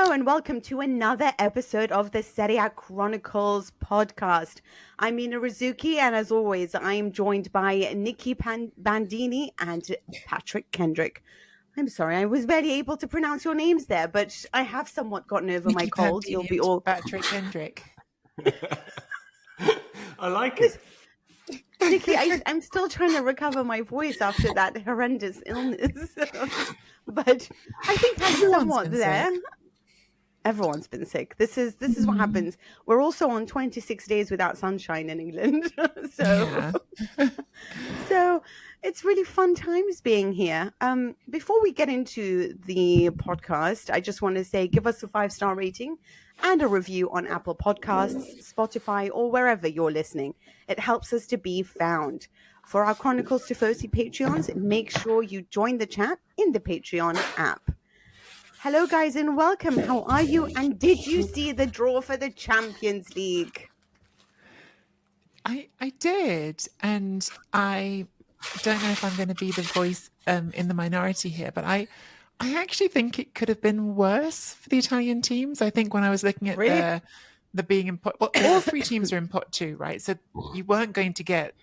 Hello and welcome to another episode of the Serie A Chronicles podcast. I'm Mina Rizuki, and as always, I am joined by Nicky Bandini and Patrick Kendrick. I'm sorry, I was barely able to pronounce your names there, but I have somewhat gotten over my cold. Bandini, You'll be all Patrick Kendrick. I like it. Nicky, I'm still trying to recover my voice after that horrendous illness. But I think I'm somewhat there. Sick. Everyone's been sick. This is what happens. We're also on 26 days without sunshine in England. So it's really fun times being here. Before we get into the podcast, I just want to say give us a 5-star rating and a review on Apple Podcasts, Spotify, or wherever you're listening. It helps us to be found. For our Chronicles Tifosi Patrons, make sure you join the chat in the Patreon app. Hello, guys, and welcome. How are you? And did you see the draw for the Champions League? I did, and I don't know if I'm going to be the voice in the minority here, but I actually think it could have been worse for the Italian teams. I think when I was looking at the being in pot, well, all three teams are in pot 2, right? So you weren't going to get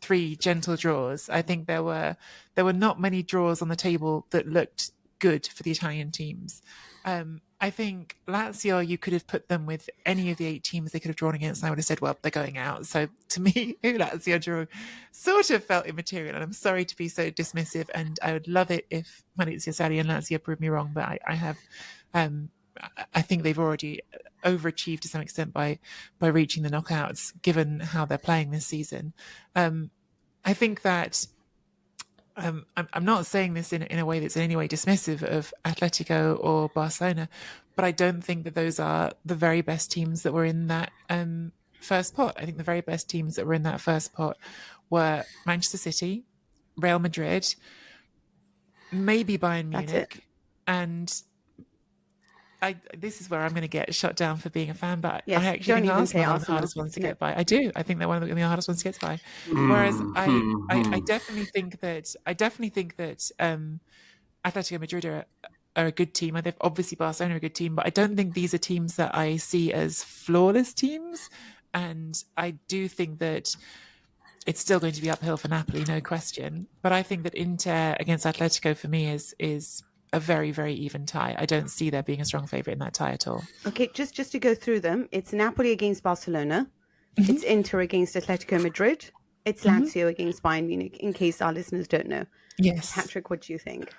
3 gentle draws. I think there were not many draws on the table that looked good for the Italian teams. I think Lazio, you could have put them with any of the 8 teams they could have drawn against, and I would have said, well, they're going out. So to me, who Lazio drew sort of felt immaterial, and I'm sorry to be so dismissive, and I would love it if Maurizio Sarri and Lazio proved me wrong, but I think they've already overachieved to some extent by reaching the knockouts, given how they're playing this season. I think that I'm not saying this in a way that's in any way dismissive of Atletico or Barcelona, but I don't think that those are the very best teams that were in that first pot. I think the very best teams that were in that first pot were Manchester City, Real Madrid, maybe Bayern Munich, and this is where I'm going to get shut down for being a fan, but yes, I actually think Arsenal are one of the hardest ones to get by. I do. I think they're one of the hardest ones to get by. Whereas I definitely think that Atletico Madrid are a good team. They've obviously Barcelona are a good team, but I don't think these are teams that I see as flawless teams. And I do think that it's still going to be uphill for Napoli, no question. But I think that Inter against Atletico for me is a very, very even tie. I don't see there being a strong favourite in that tie at all. Okay, just to go through them, it's Napoli against Barcelona, it's Inter against Atletico Madrid, it's Lazio against Bayern Munich, in case our listeners don't know. Yes. Patrick, what do you think?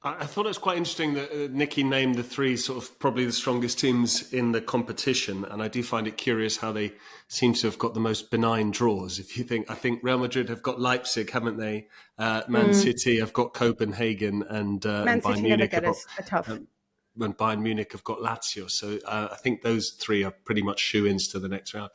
I thought it was quite interesting that Nicky named the 3 sort of probably the strongest teams in the competition, and I do find it curious how they seem to have got the most benign draws. If you think, I think Real Madrid have got Leipzig, haven't they? Man City have got Copenhagen, and Bayern Munich have got when Bayern Munich have got Lazio. So I think those 3 are pretty much shoe-ins to the next round.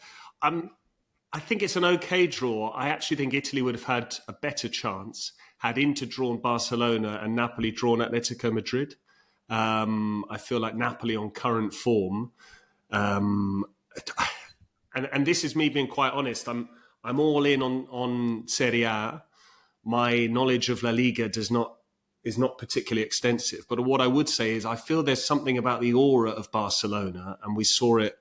I think it's an okay draw. I actually think Italy would have had a better chance had Inter drawn Barcelona and Napoli drawn Atletico Madrid. I feel like Napoli on current form, and this is me being quite honest. I'm all in on Serie A. My knowledge of La Liga is not particularly extensive, but what I would say is I feel there's something about the aura of Barcelona, and we saw it.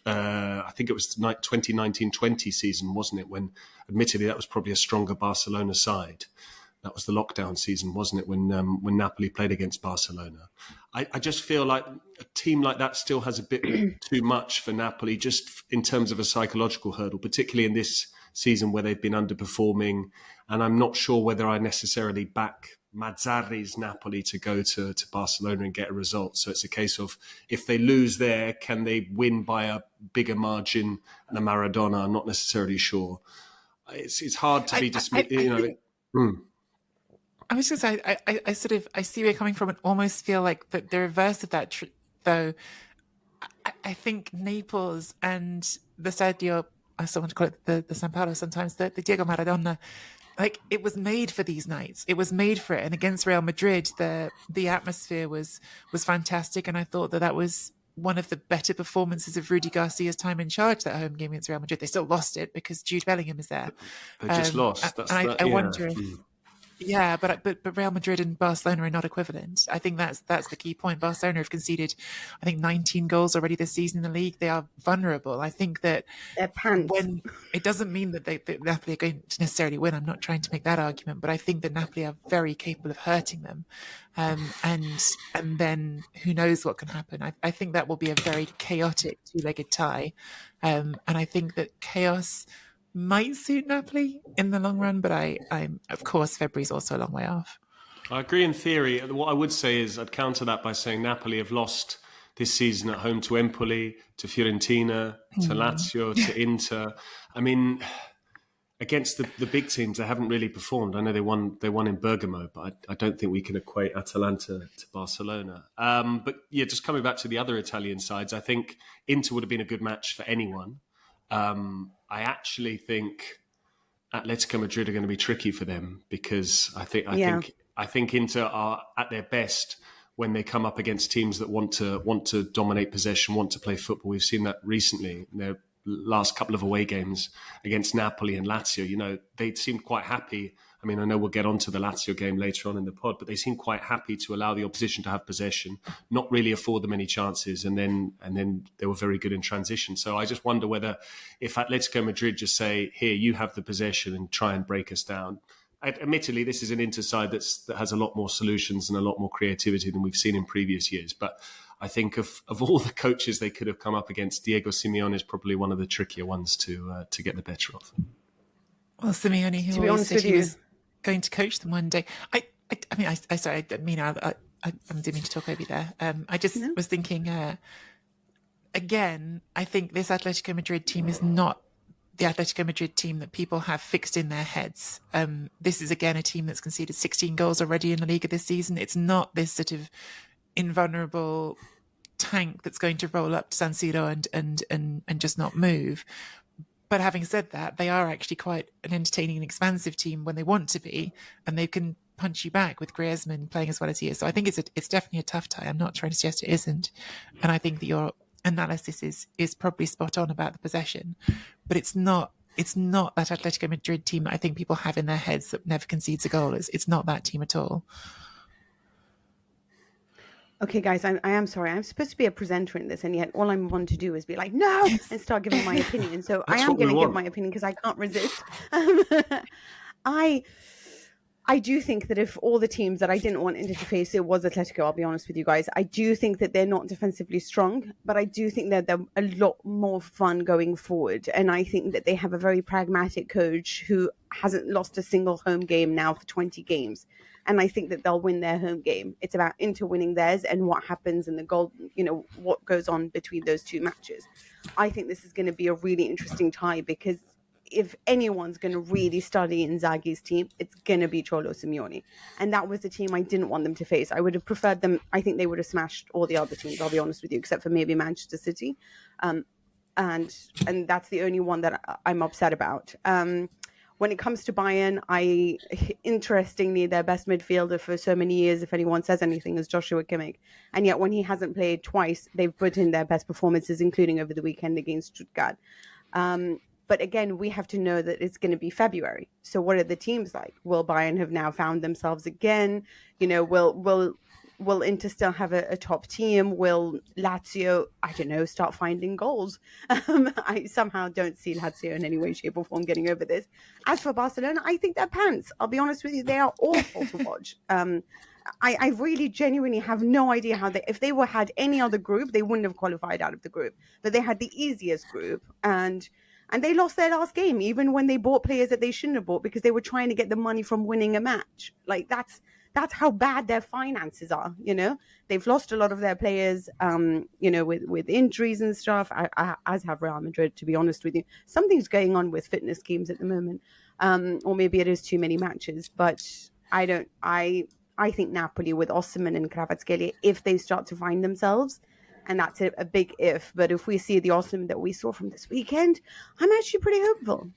I think it was the 2019-20 season, wasn't it? When, admittedly, that was probably a stronger Barcelona side. That was the lockdown season, wasn't it? When Napoli played against Barcelona. I just feel like a team like that still has a bit too much for Napoli, just in terms of a psychological hurdle, particularly in this season where they've been underperforming. And I'm not sure whether I necessarily back Mazzarri's Napoli to go to Barcelona and get a result. So it's a case of, if they lose there, can they win by a bigger margin than a Maradona? I'm not necessarily sure. It's hard to be dismissed. I was just say I see where you're coming from, and almost feel like the reverse of that. Though I think Naples and the Stadio, I still want to call it the San Paolo sometimes, the Diego Maradona, like, it was made for these nights. It was made for it. And against Real Madrid, the atmosphere was fantastic, and I thought that was one of the better performances of Rudy Garcia's time in charge, that home game against Real Madrid. They still lost it because Jude Bellingham is there. They just lost. I wonder if Yeah, but Real Madrid and Barcelona are not equivalent. I think that's the key point. Barcelona have conceded, I think, 19 goals already this season in the league. They are vulnerable. I think that Their pants. when it doesn't mean that Napoli are going to necessarily win. I'm not trying to make that argument, but I think that Napoli are very capable of hurting them, and then who knows what can happen. I think that will be a very chaotic two-legged tie, and I think that chaos might suit Napoli in the long run, but I'm of course February's also a long way off. I agree in theory. What I would say is I'd counter that by saying Napoli have lost this season at home to Empoli, to Fiorentina, to Lazio, to Inter. I mean, against the big teams, they haven't really performed. I know they won in Bergamo, but I don't think we can equate Atalanta to Barcelona. But yeah, just coming back to the other Italian sides, I think Inter would have been a good match for anyone. I actually think Atletico Madrid are going to be tricky for them because I think Inter are at their best when they come up against teams that want to dominate possession, want to play football. We've seen that recently in their last couple of away games against Napoli and Lazio. You know, they seemed quite happy. I mean, I know we'll get onto the Lazio game later on in the pod, but they seemed quite happy to allow the opposition to have possession, not really afford them any chances, and then they were very good in transition. So I just wonder whether if Atletico Madrid just say, here, you have the possession and try and break us down. Admittedly, this is an Inter side that has a lot more solutions and a lot more creativity than we've seen in previous years. But I think of all the coaches they could have come up against, Diego Simeone is probably one of the trickier ones to get the better of. Well, Simeone, who always said he was going to coach them one day. I'm didn't mean to talk over you there. I just was thinking, again, I think this Atletico Madrid team is not the Atletico Madrid team that people have fixed in their heads. This is, again, a team that's conceded 16 goals already in La Liga this season. It's not this sort of invulnerable tank that's going to roll up to San Siro and just not move. But having said that, they are actually quite an entertaining and expansive team when they want to be, and they can punch you back with Griezmann playing as well as he is. So I think it's definitely a tough tie. I'm not trying to suggest it isn't. And I think that your analysis is probably spot on about the possession, but it's not that Atletico Madrid team that I think people have in their heads that never concedes a goal. It's not that team at all. Okay, guys, I am sorry. I'm supposed to be a presenter in this, and yet all I want to do is be like, no, and start giving my opinion. So I am going to give my opinion because I can't resist. I do think that if all the teams that I didn't want Inter to face, it was Atletico, I'll be honest with you guys. I do think that they're not defensively strong, but I do think that they're a lot more fun going forward. And I think that they have a very pragmatic coach who hasn't lost a single home game now for 20 games. And I think that they'll win their home game. It's about Inter winning theirs and what happens in the goal, what goes on between those two matches. I think this is going to be a really interesting tie because if anyone's going to really study Inzaghi's team, it's going to be Cholo Simeone. And that was the team I didn't want them to face. I would have preferred them. I think they would have smashed all the other teams, I'll be honest with you, except for maybe Manchester City. And that's the only one that I'm upset about. When it comes to Bayern, interestingly, their best midfielder for so many years, if anyone says anything, is Joshua Kimmich. And yet when he hasn't played twice, they've put in their best performances, including over the weekend against Stuttgart. But again, we have to know that it's going to be February. So what are the teams like? Will Bayern have now found themselves again? Will Inter still have a top team? Will Lazio, I don't know, start finding goals? I somehow don't see Lazio in any way, shape or form getting over this. As for Barcelona, I think they're pants. I'll be honest with you, they are awful to watch. I really genuinely have no idea how if they had any other group, they wouldn't have qualified out of the group. But they had the easiest group and they lost their last game, even when they bought players that they shouldn't have bought because they were trying to get the money from winning a match. Like that's how bad their finances are. They've lost a lot of their players, with injuries and stuff, as have Real Madrid, to be honest with you. Something's going on with fitness schemes at the moment, or maybe it is too many matches. But I think Napoli with Osimhen and Kvaratskhelia, if they start to find themselves, and that's a big if. But if we see the Osimhen that we saw from this weekend, I'm actually pretty hopeful.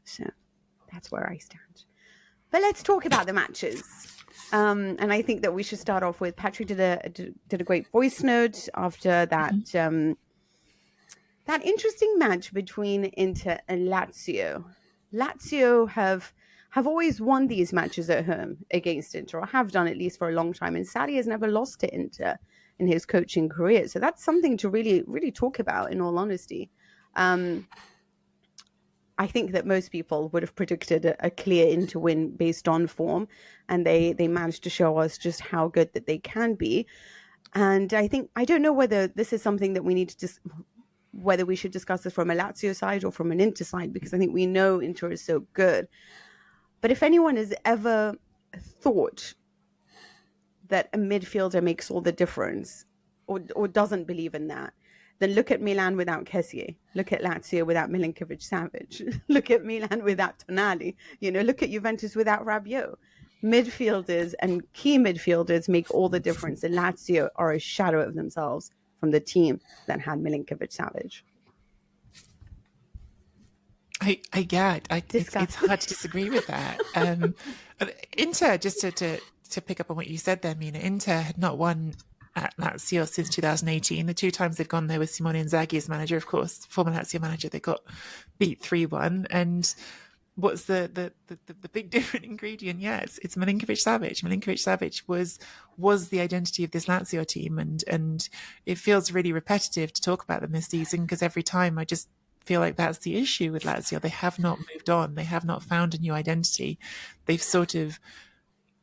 So that's where I stand. But let's talk about the matches. And I think that we should start off with Patrick did a great voice note after that that interesting match between Inter and Lazio. Lazio have always won these matches at home against Inter, or have done at least for a long time. And Sarri has never lost to Inter in his coaching career. So that's something to really, really talk about, in all honesty. I think that most people would have predicted a clear Inter win based on form, and they managed to show us just how good that they can be. And I don't know whether this is something that we need to whether we should discuss this from a Lazio side or from an Inter side, because I think we know Inter is so good. But if anyone has ever thought that a midfielder makes all the difference, or doesn't believe in that, then look at Milan without Kessie. Look at Lazio without Milinkovic-Savic. Look at Milan without Tonali. Look at Juventus without Rabiot. Midfielders and key midfielders make all the difference. And Lazio are a shadow of themselves from the team that had Milinkovic-Savic. It's hard to disagree with that. Inter, just to pick up on what you said there, Mina, Inter had not won at Lazio since 2018. The two times they've gone there with Simone Inzaghi as manager, of course, former Lazio manager, they got beat 3-1. And what's the big different ingredient? Yes, it's Milinkovic-Savic. Milinkovic-Savic was the identity of this Lazio team, and it feels really repetitive to talk about them this season, because every time I just feel like that's the issue with Lazio. They have not moved on. They have not found a new identity. They've sort of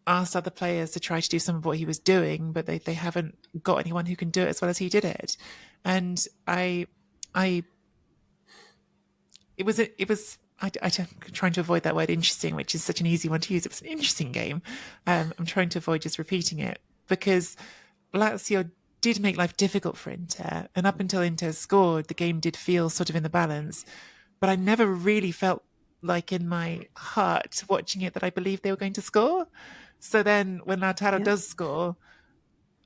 asked other players to try to do some of what he was doing, but they haven't got anyone who can do it as well as he did it. And I'm trying to avoid that word interesting, which is such an easy one to use. It was an interesting game. I'm trying to avoid just repeating it, because Lazio did make life difficult for Inter. And up until Inter scored, the game did feel sort of in the balance. But I never really felt like in my heart watching it that I believed they were going to score. So then when Lautaro does score,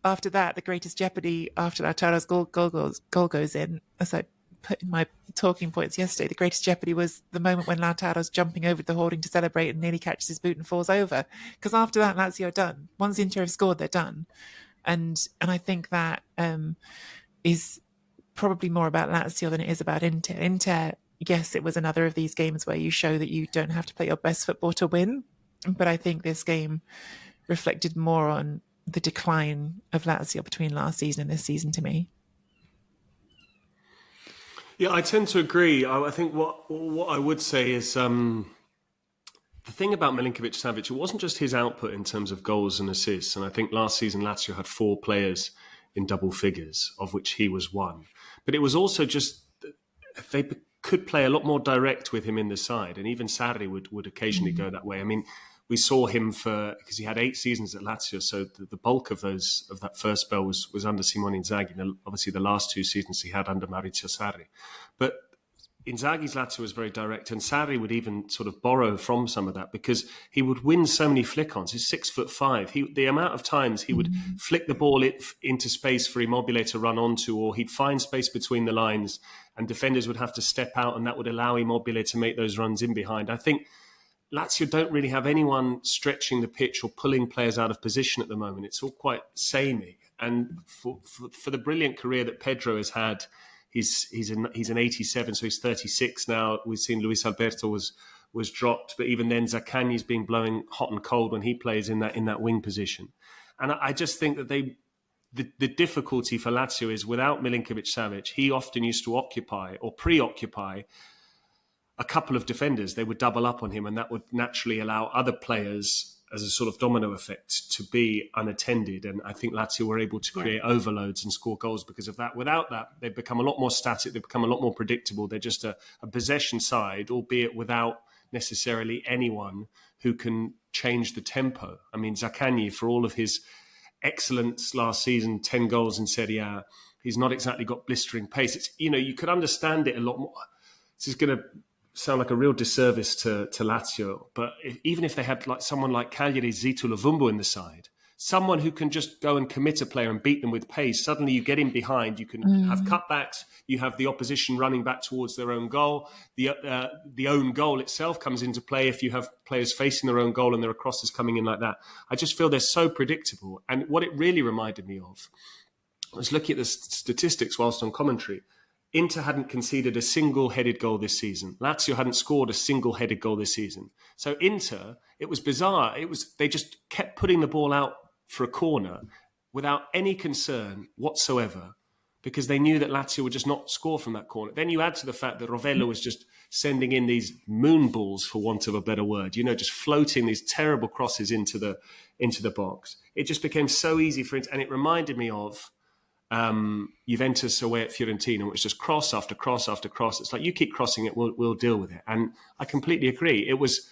after that, the greatest jeopardy after Lautaro's goal goes in, as I put in my talking points yesterday, the greatest jeopardy was the moment when Lautaro's jumping over the hoarding to celebrate and nearly catches his boot and falls over. Because after that, Lazio are done. Once Inter have scored, they're done. And I think that is probably more about Lazio than it is about Inter. Inter, yes, it was another of these games where you show that you don't have to play your best football to win. But I think this game reflected more on the decline of Lazio between last season and this season to me. Yeah, I tend to agree. I think what I would say is the thing about Milinkovic-Savic, it wasn't just his output in terms of goals and assists. And I think last season Lazio had 4 players in double figures, of which he was one. But it was also just they could play a lot more direct with him in the side. And even Sarri would occasionally go that way. I mean, we saw him because he had 8 seasons at Lazio, so the bulk of that first spell was under Simone Inzaghi. And obviously, the last 2 seasons he had under Maurizio Sarri. But Inzaghi's Lazio was very direct, and Sarri would even sort of borrow from some of that, because he would win so many flick-ons. He's 6'5". The amount of times he would flick the ball into space for Immobile to run onto, or he'd find space between the lines, and defenders would have to step out, and that would allow Immobile to make those runs in behind. I think Lazio don't really have anyone stretching the pitch or pulling players out of position at the moment. It's all quite samey. And for the brilliant career that Pedro has had, he's an 87, so he's 36 now. We've seen Luis Alberto was dropped, but even then Zaccagni's been blowing hot and cold when he plays in that wing position. And I just think that the difficulty for Lazio is without Milinkovic-Savic, he often used to occupy or preoccupy a couple of defenders. They would double up on him, and that would naturally allow other players, as a sort of domino effect, to be unattended. And I think Lazio were able to create overloads and score goals because of that. Without that, they've become a lot more static. They've become a lot more predictable. They're just a possession side, albeit without necessarily anyone who can change the tempo. I mean, Zaccagni, for all of his excellence last season, 10 goals in Serie A, he's not exactly got blistering pace. It's, you could understand it a lot more. This is going to sound like a real disservice to Lazio, but even if they had someone like Cagliari, Zito Lovumbo in the side, someone who can just go and commit a player and beat them with pace, suddenly you get in behind, you can have cutbacks, you have the opposition running back towards their own goal. The own goal itself comes into play if you have players facing their own goal and there are crosses coming in like that. I just feel they're so predictable. And what it really reminded me of, I was looking at the statistics whilst on commentary. Inter hadn't conceded a single-headed goal this season. Lazio hadn't scored a single-headed goal this season. So Inter, it was bizarre. They just kept putting the ball out for a corner without any concern whatsoever, because they knew that Lazio would just not score from that corner. Then you add to the fact that Rovella was just sending in these moon balls, for want of a better word, just floating these terrible crosses into the box. It just became so easy for Inter, and it reminded me of Juventus away at Fiorentina, which was just cross after cross after cross. It's like, you keep crossing it, we'll deal with it. And I completely agree. It was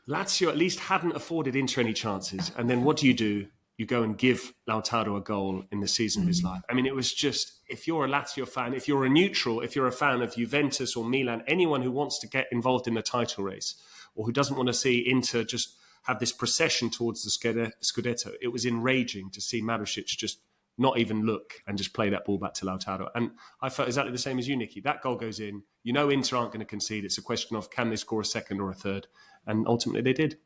Lazio at least hadn't afforded Inter any chances. And then what do? You go and give Lautaro a goal in the season of his life. I mean, it was just, if you're a Lazio fan, if you're a neutral, if you're a fan of Juventus or Milan, anyone who wants to get involved in the title race or who doesn't want to see Inter just have this procession towards the Scudetto, it was enraging to see Marušić just not even look and just play that ball back to Lautaro. And I felt exactly the same as you, Nicky. That goal goes in. Inter aren't going to concede. It's a question of, can they score a second or a third? And ultimately they did.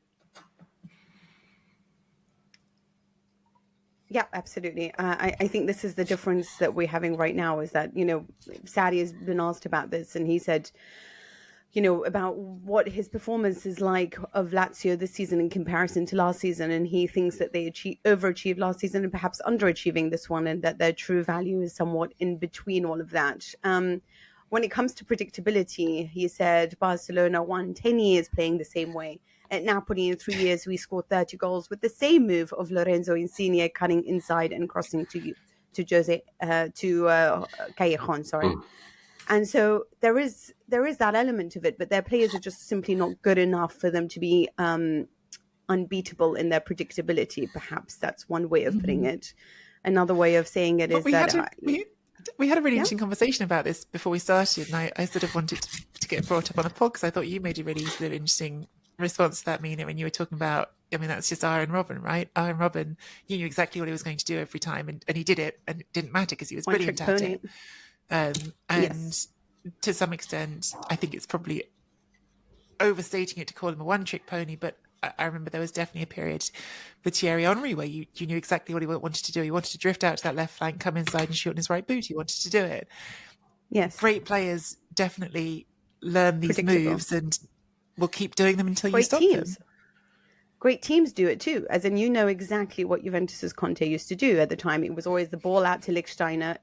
Yeah, absolutely. I think this is the difference that we're having right now, is that, Sarri has been asked about this, and he said, about what his performance is like of Lazio this season in comparison to last season. And he thinks that they overachieved last season and perhaps underachieving this one, and that their true value is somewhat in between all of that. When it comes to predictability, he said Barcelona won 10 years playing the same way. At Napoli, in 3 years, we scored 30 goals with the same move of Lorenzo Insigne cutting inside and crossing to Callejon. Sorry. And so there is that element of it, but their players are just simply not good enough for them to be unbeatable in their predictability. Perhaps that's one way of putting it. Another way of saying it is that we had a really interesting conversation about this before we started, and I sort of wanted to get brought up on a pod because I thought you made a really sort of interesting response to that, Mina, when you were talking about, that's just Arjen Robben, right? Arjen Robben, you knew exactly what he was going to do every time, and he did it, and it didn't matter because he was brilliant at it. And to some extent, I think it's probably overstating it to call him a one-trick pony, but I remember there was definitely a period with Thierry Henry where you knew exactly what he wanted to do. He wanted to drift out to that left flank, come inside and shoot on his right boot. He wanted to do it. Yes. Great players definitely learn these moves and will keep doing them until you stop them. Great teams do it too, as in exactly what Juventus's Conte used to do at the time. It was always the ball out to Lichtsteiner,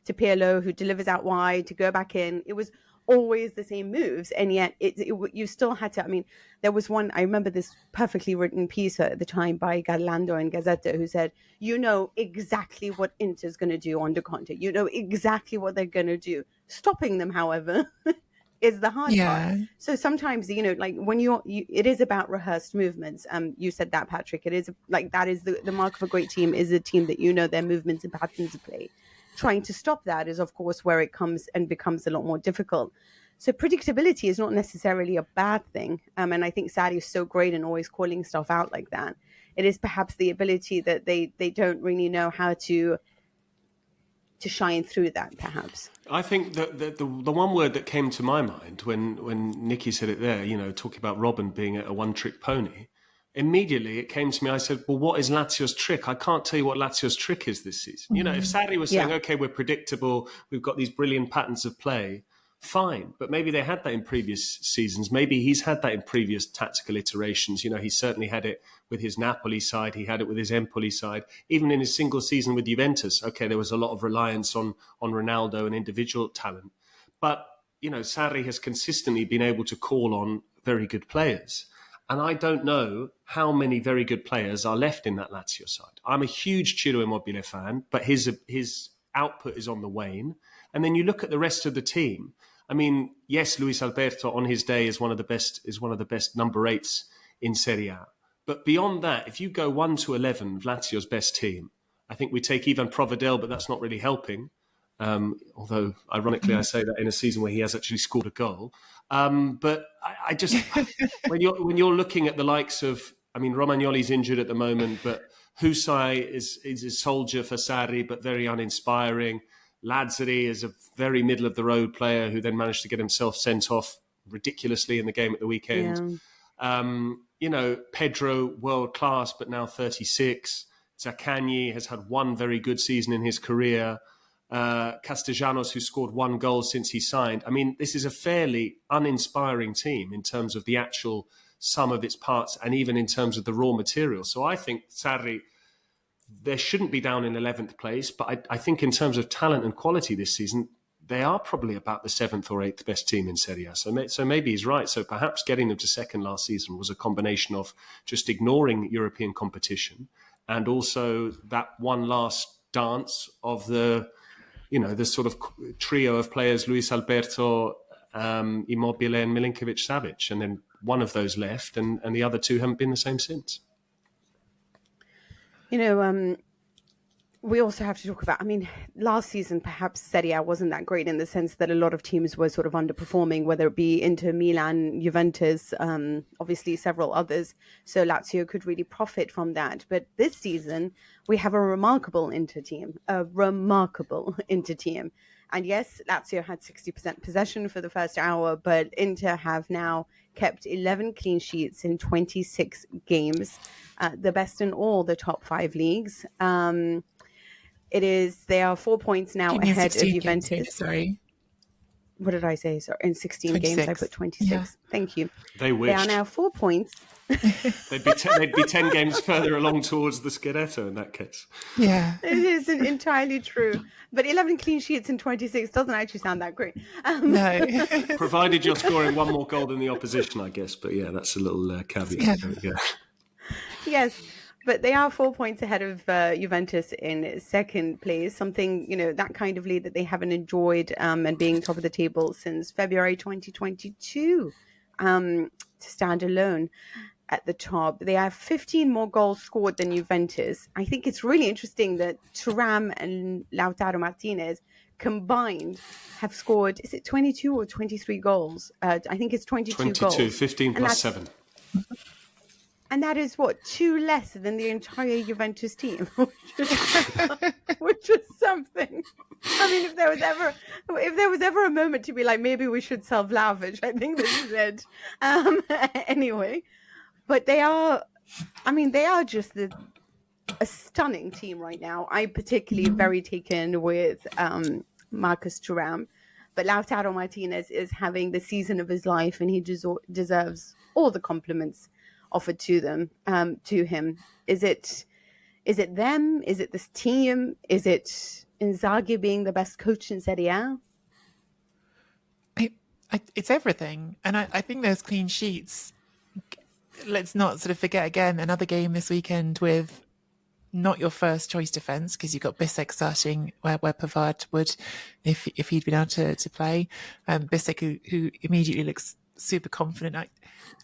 to Pirlo, who delivers out wide, to go back in. It was always the same moves, and yet you still had to. There was one, I remember this perfectly written piece at the time by Garlando and Gazzetta, who said, exactly what Inter's going to do under Conte. Exactly what they're going to do. Stopping them, however, is the hard part. So sometimes, when it is about rehearsed movements. You said that, Patrick. It is that is the mark of a great team, is a team that their movements and patterns of play. Trying to stop that is, of course, where it comes and becomes a lot more difficult. So predictability is not necessarily a bad thing. And I think Sarri is so great in always calling stuff out like that. It is perhaps the ability that they don't really know how to shine through that, perhaps. I think that the one word that came to my mind when Nicky said it there, talking about Robben being a one-trick pony, immediately it came to me. I said, well, what is Lazio's trick? I can't tell you what Lazio's trick is this season. If Sarri was saying, okay, we're predictable, we've got these brilliant patterns of play, fine. But maybe they had that in previous seasons. Maybe he's had that in previous tactical iterations. He certainly had it with his Napoli side. He had it with his Empoli side. Even in his single season with Juventus, okay, there was a lot of reliance on Ronaldo and individual talent. But, Sarri has consistently been able to call on very good players. And I don't know how many very good players are left in that Lazio side. I'm a huge Ciro Immobile fan, but his output is on the wane. And then you look at the rest of the team. Yes, Luis Alberto on his day is one of the best number 8s in Serie A. But beyond that, if you go 1 to 11, Lazio's best team, I think we take Ivan Provedel, but that's not really helping. Although, ironically, I say that in a season where he has actually scored a goal. But I just, when you're looking at the likes of, Romagnoli's injured at the moment, but Husai is a soldier for Sarri, but very uninspiring. Lazzari is a very middle-of-the-road player who then managed to get himself sent off ridiculously in the game at the weekend. Yeah. Pedro, world-class, but now 36. Zaccagni has had one very good season in his career. Castellanos, who scored 1 goal since he signed. I mean, this is a fairly uninspiring team in terms of the actual sum of its parts and even in terms of the raw material. So I think Sarri, they shouldn't be down in 11th place, but I think in terms of talent and quality this season, they are probably about the 7th or 8th best team in Serie A. So maybe he's right. So perhaps getting them to second last season was a combination of just ignoring European competition and also that one last dance of the sort of trio of players, Luis Alberto, Immobile and Milinkovic-Savic. And then one of those left and the other two haven't been the same since. We also have to talk about, last season, perhaps Serie A wasn't that great in the sense that a lot of teams were sort of underperforming, whether it be Inter, Milan, Juventus, obviously several others. So Lazio could really profit from that. But this season, we have a remarkable Inter team. And yes, Lazio had 60% possession for the first hour, but Inter have now kept 11 clean sheets in 26 games, the best in all the top 5 leagues. They are 4 points now ahead of Juventus. Games, sorry. What did I say? Sorry, in 16 26. games, I put 26. Yeah. Thank you. They wished. They are now 4 points. They'd be 10 games further along towards the Scudetto in that case. Yeah. It isn't entirely true. But 11 clean sheets in 26 doesn't actually sound that great. No. Provided you're scoring one more goal than the opposition, I guess. But yeah, that's a little caveat. Yeah. There we go. Yes. But they are 4 points ahead of Juventus in second place, something, that kind of lead that they haven't enjoyed and being top of the table since February 2022 to stand alone at the top. They have 15 more goals scored than Juventus. I think it's really interesting that Thuram and Lautaro Martinez combined have scored, is it 22 or 23 goals? I think it's 22 goals. 15 plus 7. And that is 2 less than the entire Juventus team, which is something. If there was ever a moment to be like, maybe we should sell Vlahovic, I think this is it. Anyway, but they are just a stunning team right now. I'm particularly very taken with Marcus Thuram, but Lautaro Martinez is having the season of his life, and he deserves all the compliments offered to him. Is it them? Is it this team? Is it Inzaghi being the best coach in Serie A? It's everything. And I think those clean sheets, let's not sort of forget again, another game this weekend with not your first choice defence, because you've got Bissek starting where Pavard would if he'd been able to play. Bissek who immediately looks super confident.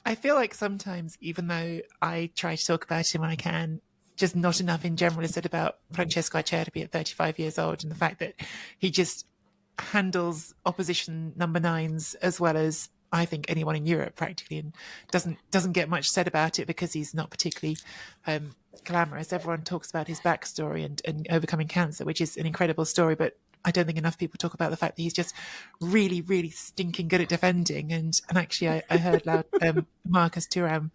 I feel like sometimes, even though I try to talk about him when I can, just not enough in general is said about Francesco Acerbi at 35 years old, and the fact that he just handles opposition number 9s as well as I think anyone in Europe practically, and doesn't get much said about it because he's not particularly glamorous. Everyone talks about his backstory and overcoming cancer, which is an incredible story, but I don't think enough people talk about the fact that he's just really, really stinking good at defending. And actually, I heard Marcus Thuram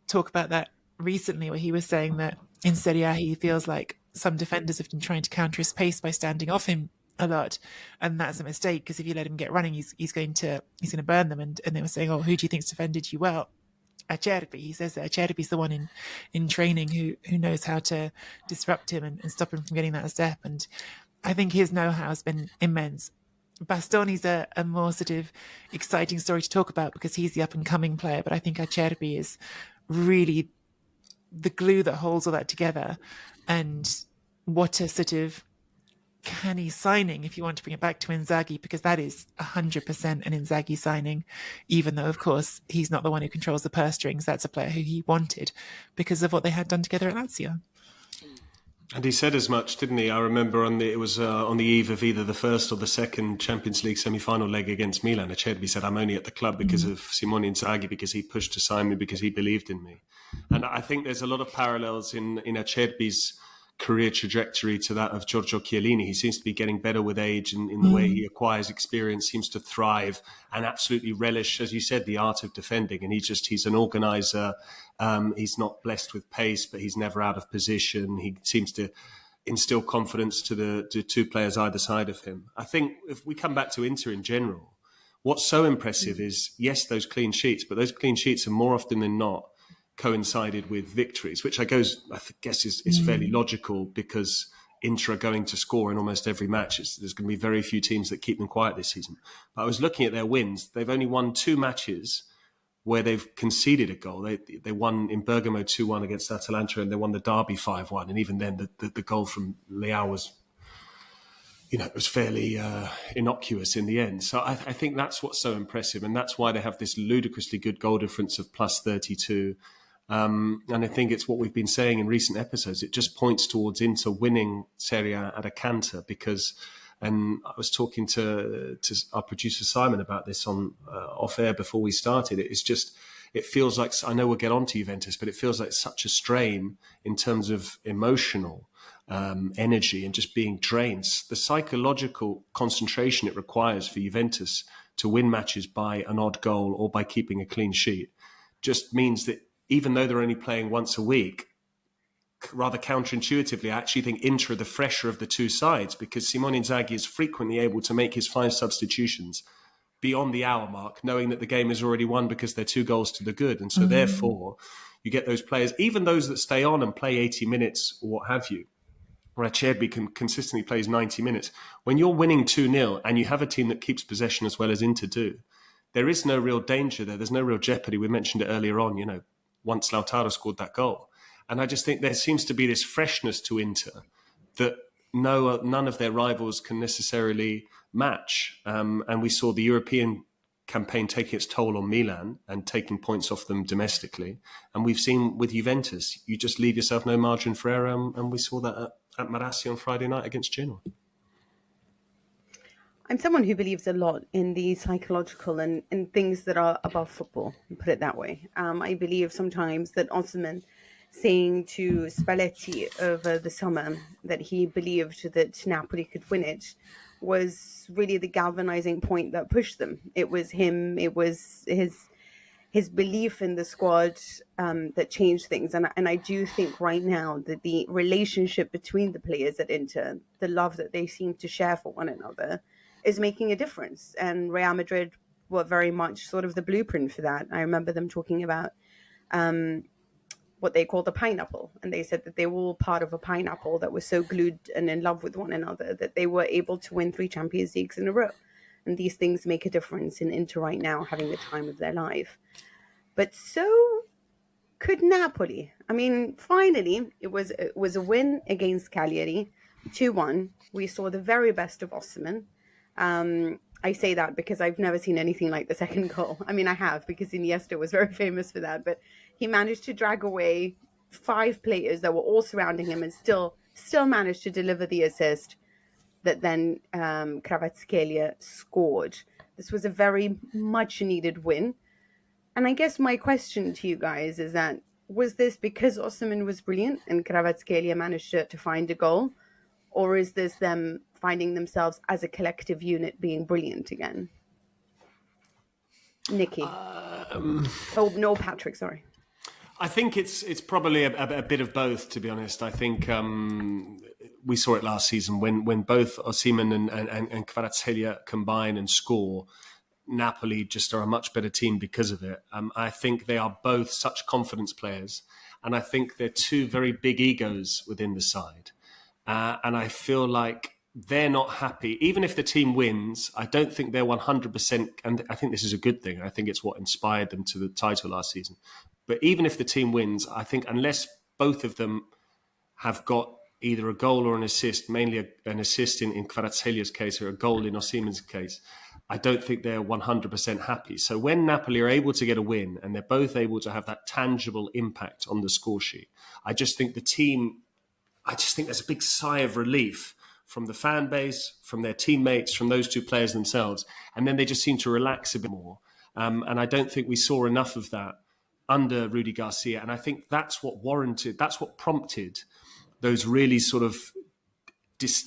talk about that recently, where he was saying that in Serie A, he feels like some defenders have been trying to counter his pace by standing off him a lot, and that's a mistake, because if you let him get running, he's going to burn them. And they were saying, "Oh, who do you think's defended you well?" Acerbi. He says that Acerbi's the one in training who knows how to disrupt him and stop him from getting that step. And I think his know-how has been immense. Bastoni's a more sort of exciting story to talk about because he's the up-and-coming player, but I think Acerbi is really the glue that holds all that together. And what a sort of canny signing, if you want to bring it back to Inzaghi, because that is 100% an Inzaghi signing, even though, of course, he's not the one who controls the purse strings. That's a player who he wanted because of what they had done together at Lazio. And he said as much, didn't he? I remember on the eve of either the first or the second Champions League semi-final leg against Milan, Acerbi said, "I'm only at the club because of Simone Inzaghi, because he pushed to sign me, because he believed in me." And I think there's a lot of parallels in Acerbi's career trajectory to that of Giorgio Chiellini. He seems to be getting better with age, and in the way he acquires experience, seems to thrive and absolutely relish, as you said, the art of defending. And he's an organizer. He's not blessed with pace, but he's never out of position. He seems to instill confidence to the two players either side of him. I think if we come back to Inter in general, what's so impressive is, yes, those clean sheets, but those clean sheets are more often than not coincided with victories, which I guess is fairly logical because Inter are going to score in almost every match. There's going to be very few teams that keep them quiet this season. But I was looking at their wins. They've only won 2 matches where they've conceded a goal. They won in Bergamo 2-1 against Atalanta, and they won the derby 5-1. And even then, the goal from Leao was, it was fairly innocuous in the end. So I think that's what's so impressive. And that's why they have this ludicrously good goal difference of plus 32. And I think it's what we've been saying in recent episodes. It just points towards Inter winning Serie A at a canter because, and I was talking to our producer Simon about this on off air before we started. It feels like, I know we'll get on to Juventus, but it feels like such a strain in terms of emotional energy and just being drained. The psychological concentration it requires for Juventus to win matches by an odd goal or by keeping a clean sheet just means that even though they're only playing once a week, rather counterintuitively, I actually think Inter are the fresher of the two sides because Simone Inzaghi is frequently able to make his 5 substitutions beyond the hour mark, knowing that the game is already won because they're 2 goals to the good. And so therefore, you get those players, even those that stay on and play 80 minutes or what have you, where Acerbi consistently plays 90 minutes. When you're winning 2-0 and you have a team that keeps possession as well as Inter do, there is no real danger there. There's no real jeopardy. We mentioned it earlier on, once Lautaro scored that goal. And I just think there seems to be this freshness to Inter that none of their rivals can necessarily match. And we saw the European campaign taking its toll on Milan and taking points off them domestically. And we've seen with Juventus, you just leave yourself no margin for error. And we saw that at Marassi on Friday night against Genoa. I'm someone who believes a lot in the psychological and things that are above football, put it that way. I believe sometimes that Osimhen saying to Spalletti over the summer that he believed that Napoli could win it was really the galvanizing point that pushed them. It was him, it was his belief in the squad that changed things. And I do think right now that the relationship between the players at Inter, the love that they seem to share for one another, is making a difference. And Real Madrid were very much sort of the blueprint for that. I remember them talking about what they call the pineapple. And they said that they were all part of a pineapple that was so glued and in love with one another that they were able to win 3 Champions Leagues in a row. And these things make a difference in Inter right now, having the time of their life. But so could Napoli. I mean, finally, it was a win against Cagliari, 2-1. We saw the very best of Osimhen. I say that because I've never seen anything like the second goal. I mean, I have, because Iniesta was very famous for that. But he managed to drag away 5 players that were all surrounding him and still managed to deliver the assist that then Kvaratskhelia scored. This was a very much needed win. And I guess my question to you guys is that, was this because Osimhen was brilliant and Kvaratskhelia managed to find a goal? Or is this them finding themselves as a collective unit being brilliant again? Nicky. No, Patrick, sorry. I think it's probably a bit of both, to be honest. I think we saw it last season when both Osimhen and Kvaratskhelia combine and score. Napoli just are a much better team because of it. I think they are both such confidence players, and I think they're 2 very big egos within the side. And I feel like they're not happy. Even if the team wins, I don't think they're 100%. And I think this is a good thing. I think it's what inspired them to the title last season. But even if the team wins, I think unless both of them have got either a goal or an assist, mainly an assist in Kvaratskhelia's case or a goal in Osimhen's case, I don't think they're 100% happy. So when Napoli are able to get a win and they're both able to have that tangible impact on the score sheet, I just think there's a big sigh of relief from the fan base, from their teammates, from those 2 players themselves. And then they just seem to relax a bit more. And I don't think we saw enough of that under Rudy Garcia. And I think that's what prompted those really sort of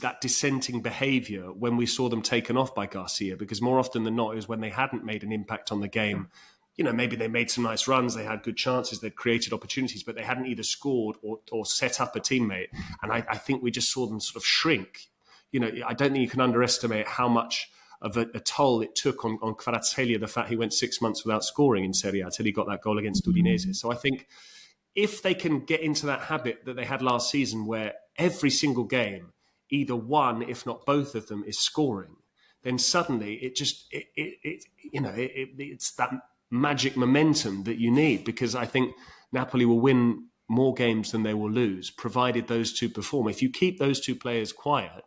that dissenting behaviour when we saw them taken off by Garcia, because more often than not, it was when they hadn't made an impact on the game maybe they made some nice runs, they had good chances, they'd created opportunities, but they hadn't either scored or set up a teammate. And I think we just saw them sort of shrink. I don't think you can underestimate how much of a toll it took on Kvaratskhelia, the fact he went 6 months without scoring in Serie A until he got that goal against Udinese. So I think if they can get into that habit that they had last season where every single game, either one, if not both of them, is scoring, then suddenly it's that magic momentum that you need, because I think Napoli will win more games than they will lose, provided those two perform. If you keep those two players quiet,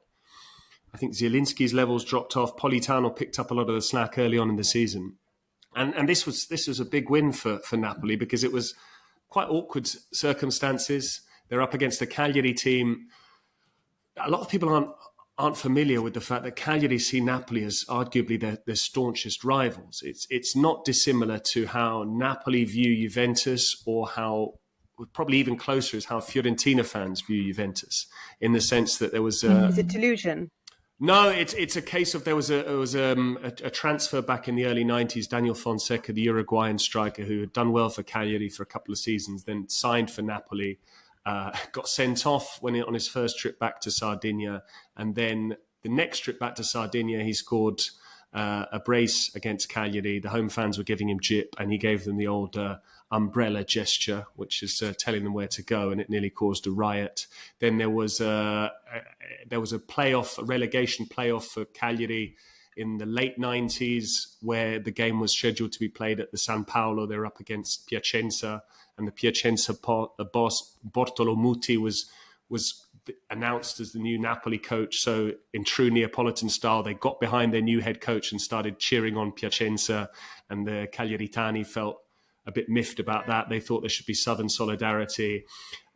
I think Zielinski's levels dropped off. Politano picked up a lot of the slack early on in the season. And this was a big win for Napoli, because it was quite awkward circumstances. They're up against a Cagliari team. A lot of people aren't familiar with the fact that Cagliari see Napoli as arguably their staunchest rivals. It's not dissimilar to how Napoli view Juventus, or how, probably even closer, is how Fiorentina fans view Juventus, in the sense that there was Is it delusion? No, it's a case of there was a transfer back in the early 90s. Daniel Fonseca, the Uruguayan striker who had done well for Cagliari for a couple of seasons, then signed for Napoli, got sent off on his first trip back to Sardinia, and then the next trip back to Sardinia he scored a brace against Cagliari. The home fans were giving him jip, and he gave them the old umbrella gesture, which is telling them where to go, and it nearly caused a riot. Then there was a relegation playoff for Cagliari in the late 90s, where the game was scheduled to be played at the San Paolo. They were up against Piacenza, and the Piacenza boss Bortolo Muti was announced as the new Napoli coach. So in true Neapolitan style, they got behind their new head coach and started cheering on Piacenza, and the Cagliaritani felt a bit miffed about that. They thought there should be Southern solidarity.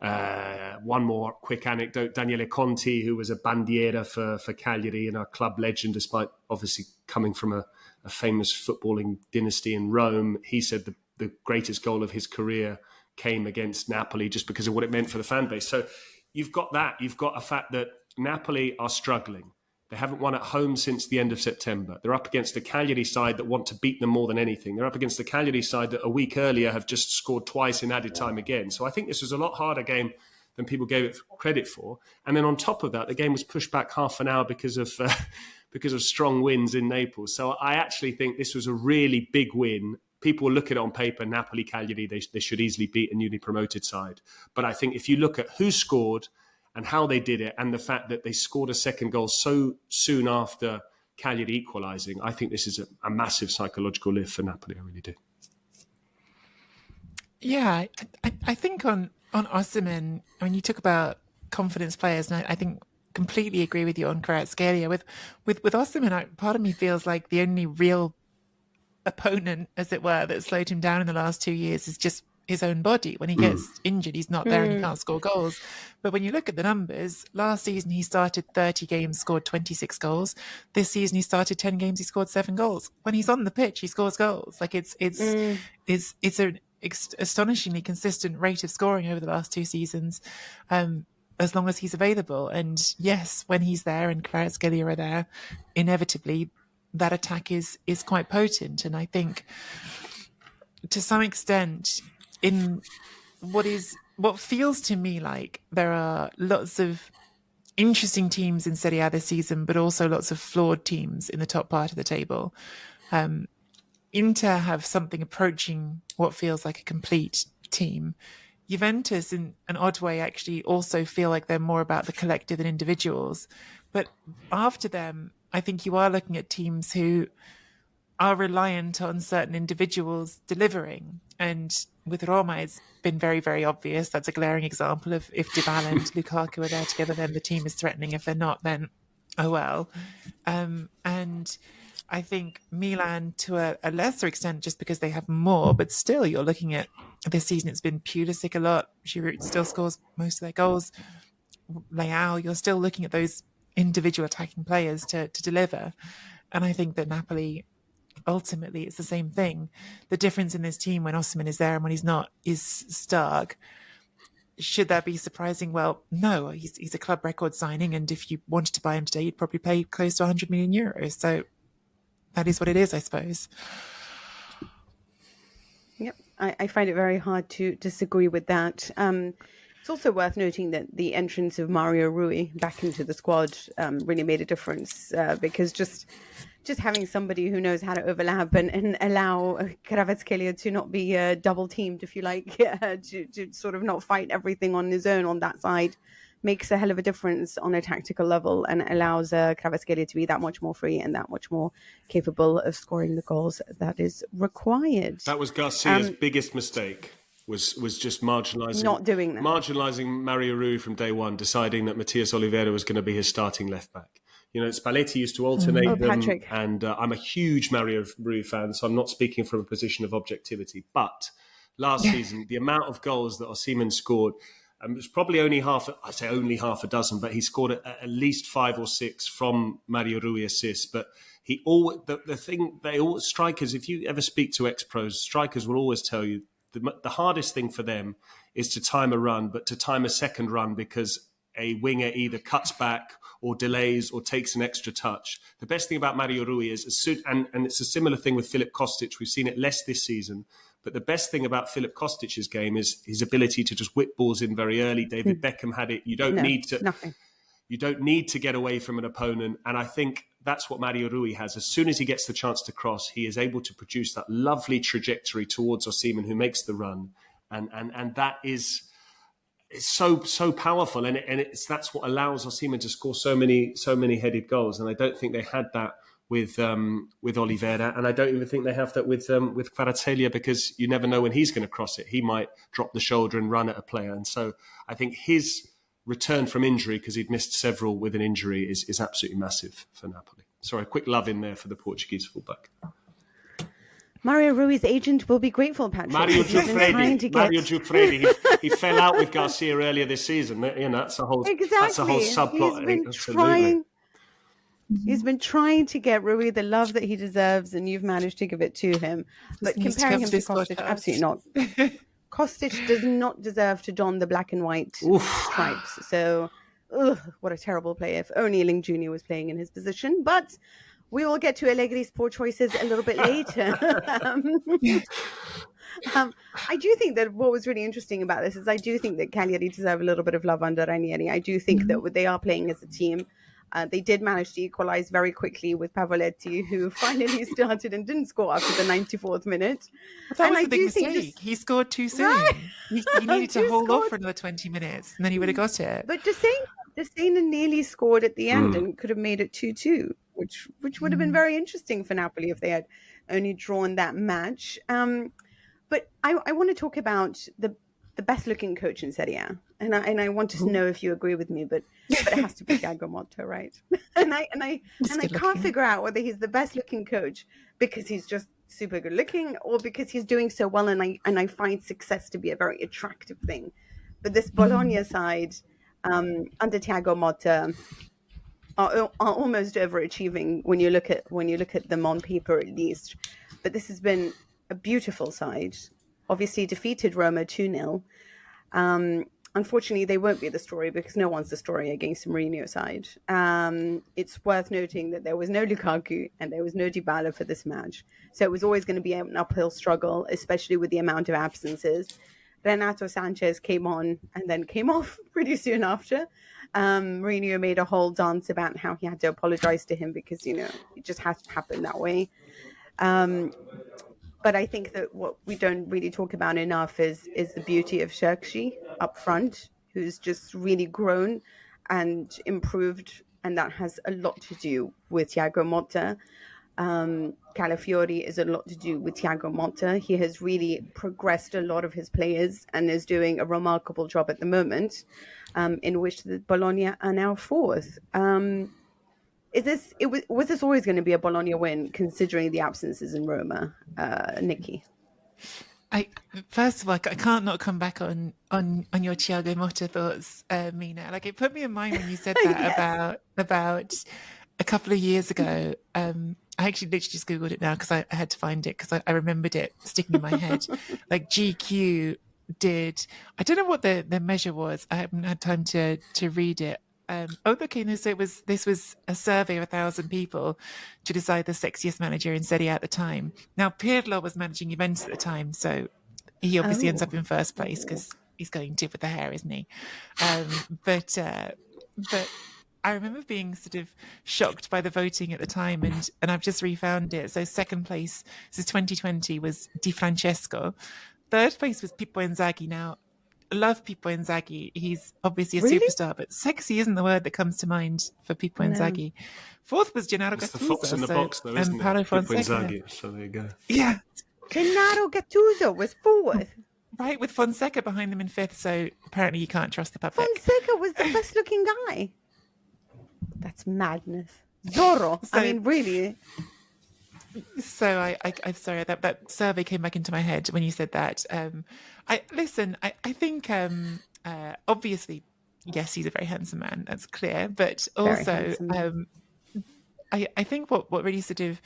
One more quick anecdote. Daniele Conti, who was a bandiera for Cagliari and a club legend, despite obviously coming from a famous footballing dynasty in Rome, he said the greatest goal of his career came against Napoli just because of what it meant for the fan base. So you've got that. You've got a fact that Napoli are struggling. They haven't won at home since the end of September. They're up against a Cagliari side that want to beat them more than anything. They're up against the Cagliari side that a week earlier have just scored twice in added time again. So I think this was a lot harder game than people gave it credit for. And then on top of that, the game was pushed back half an hour because of strong winds in Naples. So I actually think this was a really big win. People will look at it on paper, Napoli, Cagliari, they should easily beat a newly promoted side. But I think if you look at who scored and how they did it, and the fact that they scored a second goal so soon after Cagliari equalising, I think this is a massive psychological lift for Napoli. I really do. Yeah, I think on Osimhen, I mean, you talk about confidence players, and I think completely agree with you on Kvaratskhelia. With Osimhen, part of me feels like the only real opponent, as it were, that slowed him down in the last 2 years is just his own body. When he gets injured, he's not there and he can't score goals. But when you look at the numbers, last season he started 30 games, scored 26 goals. This season he started 10 games, he scored 7 goals. When he's on the pitch, he scores goals. Like it's an astonishingly consistent rate of scoring over the last 2 seasons, as long as he's available. And yes, when he's there and Kvaratskhelia are there, inevitably that attack is quite potent. And I think to some extent, in what feels to me like there are lots of interesting teams in Serie A this season, but also lots of flawed teams in the top part of the table. Inter have something approaching what feels like a complete team. Juventus, in an odd way, actually also feel like they're more about the collective than individuals. But after them, I think you are looking at teams who are reliant on certain individuals delivering. And with Roma, it's been very, very obvious. That's a glaring example of if Dybala and Lukaku are there together, then the team is threatening. If they're not, then oh well. And I think Milan, to a lesser extent, just because they have more, but still you're looking at this season, it's been Pulisic a lot. Giroud still scores most of their goals. Leao, you're still looking at those individual attacking players to deliver. And I think that Napoli, ultimately, it's the same thing. The difference in this team when Osimhen is there and when he's not is stark. Should that be surprising? Well, no, he's a club record signing, and if you wanted to buy him today, you'd probably pay close to 100 million euros. So that is what it is, I suppose. I find it very hard to disagree with that. It's also worth noting that the entrance of Mario Rui back into the squad really made a difference because just having somebody who knows how to overlap and allow Kvaratskhelia to not be double teamed, if you like, to sort of not fight everything on his own on that side, makes a hell of a difference on a tactical level and allows Kvaratskhelia to be that much more free and that much more capable of scoring the goals that is required. That was Garcia's biggest mistake. Was just not doing that, marginalising Mario Rui from day one, deciding that Matias Oliveira was going to be his starting left back. Spalletti used to alternate them, Patrick. and I'm a huge Mario Rui fan, so I'm not speaking from a position of objectivity. But last season, the amount of goals that Osimhen scored, it was probably only half a dozen, but he scored at least 5 or 6 from Mario Rui assists. But strikers, if you ever speak to ex-pros, strikers will always tell you the hardest thing for them is to time a run, but to time a second run because a winger either cuts back or delays or takes an extra touch. The best thing about Mario Rui is, and it's a similar thing with Filip Kostic, we've seen it less this season, but the best thing about Filip Kostic's game is his ability to just whip balls in very early. David Beckham had it. You don't need to get away from an opponent. And I think that's what Mario Rui has. As soon as he gets the chance to cross, he is able to produce that lovely trajectory towards Osimhen, who makes the run. And that is... It's so powerful, and that's what allows Osimhen to score so many headed goals. And I don't think they had that with Oliveira, and I don't even think they have that with Kvaratskhelia, because you never know when he's going to cross it. He might drop the shoulder and run at a player, and so I think his return from injury, because he'd missed several with an injury, is absolutely massive for Napoli. Sorry, a quick love in there for the Portuguese fullback. Mario Rui's agent will be grateful, Patrick. Mario Giuffredi. He fell out with Garcia earlier this season. That's a whole subplot. He's been trying to get Rui the love that he deserves, and you've managed to give it to him. But comparing him to Kostic, absolutely not. Kostic does not deserve to don the black and white stripes. So, what a terrible player. If only Ling Jr. was playing in his position. But we will get to Allegri's poor choices a little bit later. I do think that what was really interesting about this is I do think that Cagliari deserve a little bit of love under Ranieri. I do think that they are playing as a team. They did manage to equalize very quickly with Pavoletti, who finally started and didn't score after the 94th minute. But that was a big mistake. He scored too soon. Right? He needed to hold off for another 20 minutes, and then he would have got it. But Desena nearly scored at the end and could have made it 2-2. Which would have been very interesting for Napoli if they had only drawn that match. But I want to talk about the best looking coach in Serie A, and I want to know if you agree with me. But it has to be Thiago Motta, right? and I can't figure out whether he's the best looking coach because he's just super good looking, or because he's doing so well, and I find success to be a very attractive thing. But this Bologna side under Thiago Motta are almost overachieving when you look at them on paper, at least. But this has been a beautiful side. Obviously defeated Roma 2-0. Unfortunately, they won't be the story because no one's the story against the Mourinho side. It's worth noting that there was no Lukaku and there was no Dybala for this match. So it was always going to be an uphill struggle, especially with the amount of absences. Renato Sanchez came on and then came off pretty soon after. Mourinho made a whole dance about how he had to apologize to him because, it just has to happen that way. But I think that what we don't really talk about enough is the beauty of Xerxes up front, who's just really grown and improved. And that has a lot to do with Thiago Motta. Calafiori is a lot to do with Thiago Motta. He has really progressed a lot of his players and is doing a remarkable job at the moment, in which the Bologna are now fourth. Was this always going to be a Bologna win, considering the absences in Roma, Nicky? First of all, I can't not come back on your Thiago Motta thoughts, Mina. Like, it put me in mind when you said that yes. about a couple of years ago. I actually literally just Googled it now because I had to find it because I remembered it sticking in my head. Like GQ did, I don't know what the measure was. I haven't had time to read it. This was a survey of 1,000 people to decide the sexiest manager in Serie A at the time. Now, Pirlo was managing Juventus at the time, so He obviously ends up in first place because he's going to with the hair, isn't he? But I remember being sort of shocked by the voting at the time, and I've just refound it. So second place, this is 2020, was Di Francesco. Third place was Pippo Inzaghi. Now, I love Pippo Inzaghi. He's obviously a Really? superstar, but sexy isn't the word that comes to mind for Pippo Inzaghi. Fourth was Gennaro It's Gattuso. the fox in the box, though, isn't Paolo it? Pippo Fonseca. Inzaghi. So there you go. Yeah, Gennaro Gattuso was fourth. right, with Fonseca behind them in fifth. So apparently you can't trust the public. Fonseca was the best looking guy. That's madness. Zorro. So- I mean, really. So I'm sorry that survey came back into my head when you said that. I think obviously, yes, he's a very handsome man. That's clear. But Very also, handsome. I think what really sort of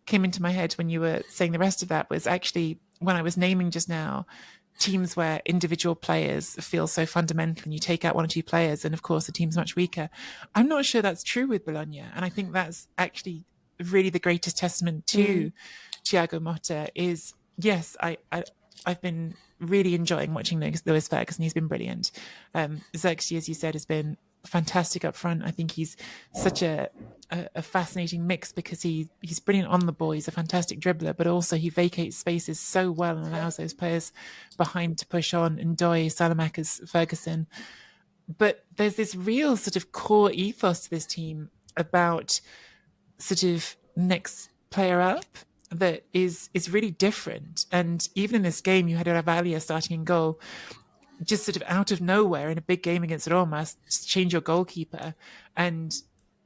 came into my head when you were saying the rest of that was actually when I was naming just now teams where individual players feel so fundamental and you take out one or two players and of course the team's much weaker. I'm not sure that's true with Bologna. And I think that's actually really the greatest testament to Thiago Motta is, yes, I've been really enjoying watching Lewis Ferguson. He's been brilliant. Xerxes, as you said, has been fantastic up front. I think he's such a fascinating mix because he's brilliant on the ball. He's a fantastic dribbler, but also he vacates spaces so well and allows those players behind to push on. Ndoye, Salamakers, Ferguson. But there's this real sort of core ethos to this team about sort of next player up that is really different. And even in this game, you had Ravaglia starting in goal, just sort of out of nowhere in a big game against Roma, change your goalkeeper, and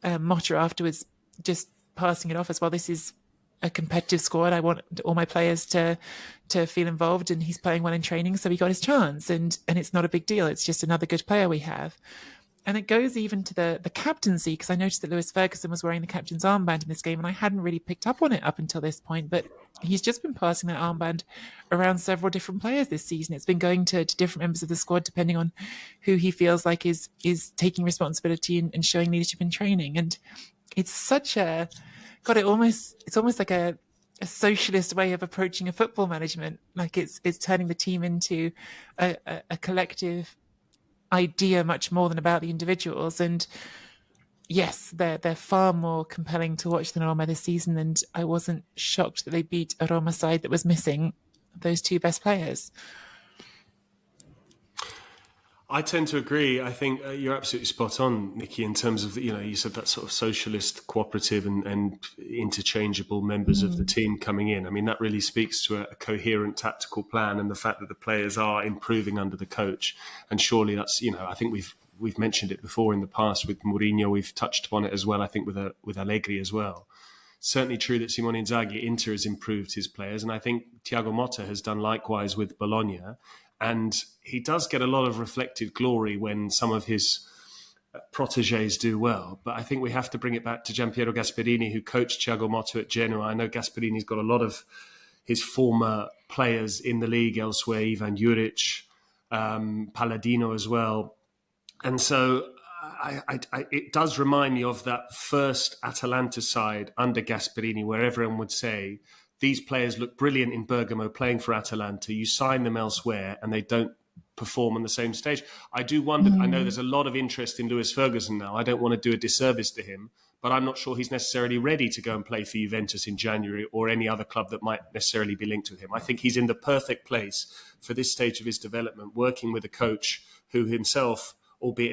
Motta afterwards just passing it off as well. This is a competitive squad. I want all my players to feel involved, and he's playing well in training, so he got his chance, and it's not a big deal. It's just another good player we have. And it goes even to the captaincy, because I noticed that Lewis Ferguson was wearing the captain's armband in this game, and I hadn't really picked up on it up until this point. But he's just been passing that armband around several different players this season. It's been going to different members of the squad, depending on who he feels like is taking responsibility and showing leadership in training. And it's such a, God, it's almost like a socialist way of approaching a football management. Like it's turning the team into a collective idea much more than about the individuals. And yes, they're far more compelling to watch than Roma this season, and I wasn't shocked that they beat a Roma side that was missing those two best players. I tend to agree. I think you're absolutely spot on, Nicky, in terms of, you said that sort of socialist, cooperative and interchangeable members of the team coming in. I mean, that really speaks to a coherent tactical plan and the fact that the players are improving under the coach. And surely that's, I think we've mentioned it before in the past with Mourinho. We've touched upon it as well, I think, with Allegri as well. Certainly true that Simone Inzaghi, Inter, has improved his players. And I think Thiago Motta has done likewise with Bologna. And he does get a lot of reflected glory when some of his protégés do well. But I think we have to bring it back to Gianpiero Gasperini, who coached Thiago Motta at Genoa. I know Gasperini's got a lot of his former players in the league elsewhere, Ivan Juric, Palladino as well. And so it does remind me of that first Atalanta side under Gasperini, where everyone would say, these players look brilliant in Bergamo playing for Atalanta. You sign them elsewhere and they don't perform on the same stage. I do wonder, I know there's a lot of interest in Lewis Ferguson now. I don't want to do a disservice to him, but I'm not sure he's necessarily ready to go and play for Juventus in January or any other club that might necessarily be linked with him. I think he's in the perfect place for this stage of his development, working with a coach who himself, albeit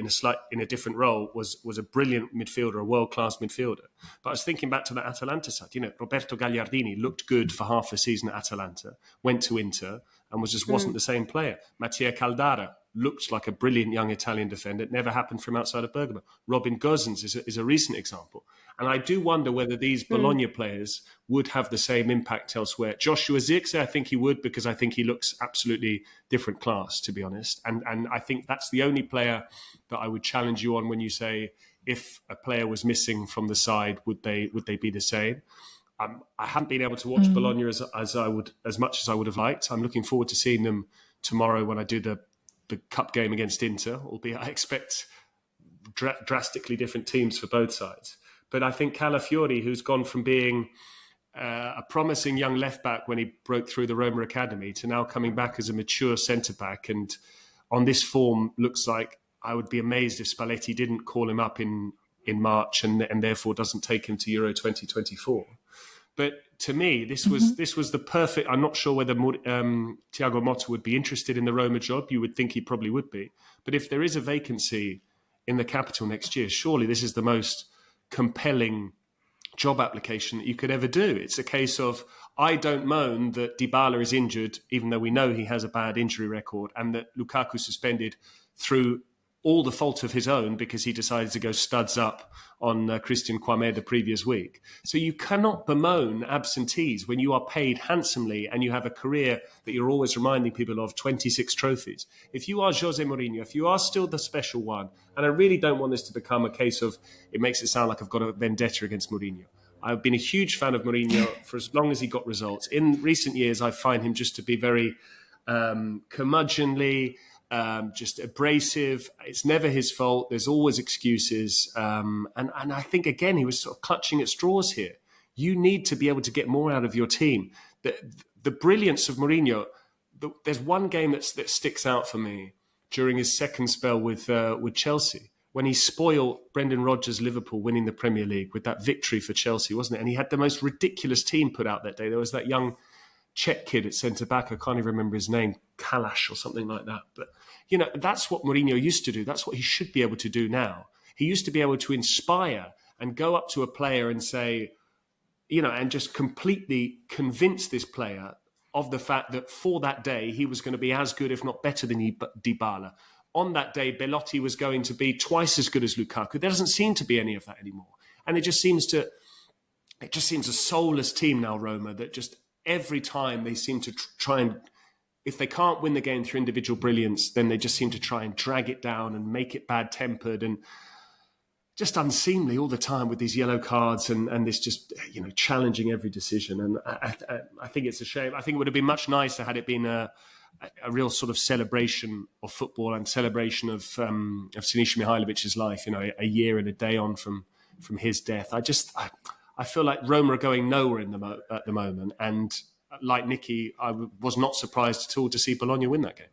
in a different role, was a brilliant midfielder, a world-class midfielder. But I was thinking back to that Atalanta side. Roberto Gagliardini looked good for half a season at Atalanta, went to Inter, and wasn't the same player. Mattia Caldara looked like a brilliant young Italian defender. It never happened from outside of Bergamo. Robin Gosens is a recent example. And I do wonder whether these Bologna players would have the same impact elsewhere. Joshua Zirkzee, I think he would, because I think he looks absolutely different class, to be honest. And I think that's the only player that I would challenge you on when you say, if a player was missing from the side, would they be the same? I haven't been able to watch Bologna as much as I would have liked. I'm looking forward to seeing them tomorrow when I do the cup game against Inter, albeit I expect drastically different teams for both sides. But I think Calafiori, who's gone from being a promising young left back when he broke through the Roma academy to now coming back as a mature centre back, and on this form looks like I would be amazed if Spalletti didn't call him up in March and therefore doesn't take him to Euro 2024. But to me, this was the perfect. I'm not sure whether Thiago Motta would be interested in the Roma job. You would think he probably would be. But if there is a vacancy in the capital next year, surely this is the most compelling job application that you could ever do. It's a case of, I don't moan that Dybala is injured, even though we know he has a bad injury record, and that Lukaku suspended through all the fault of his own because he decided to go studs up on Christian Kwame the previous week. So you cannot bemoan absentees when you are paid handsomely and you have a career that you're always reminding people of, 26 trophies. If you are Jose Mourinho, if you are still the special one, and I really don't want this to become a case of, it makes it sound like I've got a vendetta against Mourinho. I've been a huge fan of Mourinho for as long as he got results. In recent years, I find him just to be very curmudgeonly, just abrasive. It's never his fault. There's always excuses. And I think, again, he was sort of clutching at straws here. You need to be able to get more out of your team. The brilliance of Mourinho, there's one game that sticks out for me during his second spell with Chelsea, when he spoiled Brendan Rodgers' Liverpool winning the Premier League with that victory for Chelsea, wasn't it? And he had the most ridiculous team put out that day. There was that young Czech kid at centre-back, I can't even remember his name, Kalash or something like that. But, that's what Mourinho used to do. That's what he should be able to do now. He used to be able to inspire and go up to a player and say, and just completely convince this player of the fact that for that day, he was going to be as good, if not better than Dybala. On that day, Belotti was going to be twice as good as Lukaku. There doesn't seem to be any of that anymore. And it just seems a soulless team now, Roma, that just every time they seem to try and, if they can't win the game through individual brilliance, then they just seem to try and drag it down and make it bad-tempered and just unseemly all the time with these yellow cards and this just, challenging every decision. And I think it's a shame. I think it would have been much nicer had it been a real sort of celebration of football and celebration of Sinisa Mihajlovic's life, a year and a day on from his death. I feel like Roma are going nowhere at the moment. And like Nicky, I was not surprised at all to see Bologna win that game.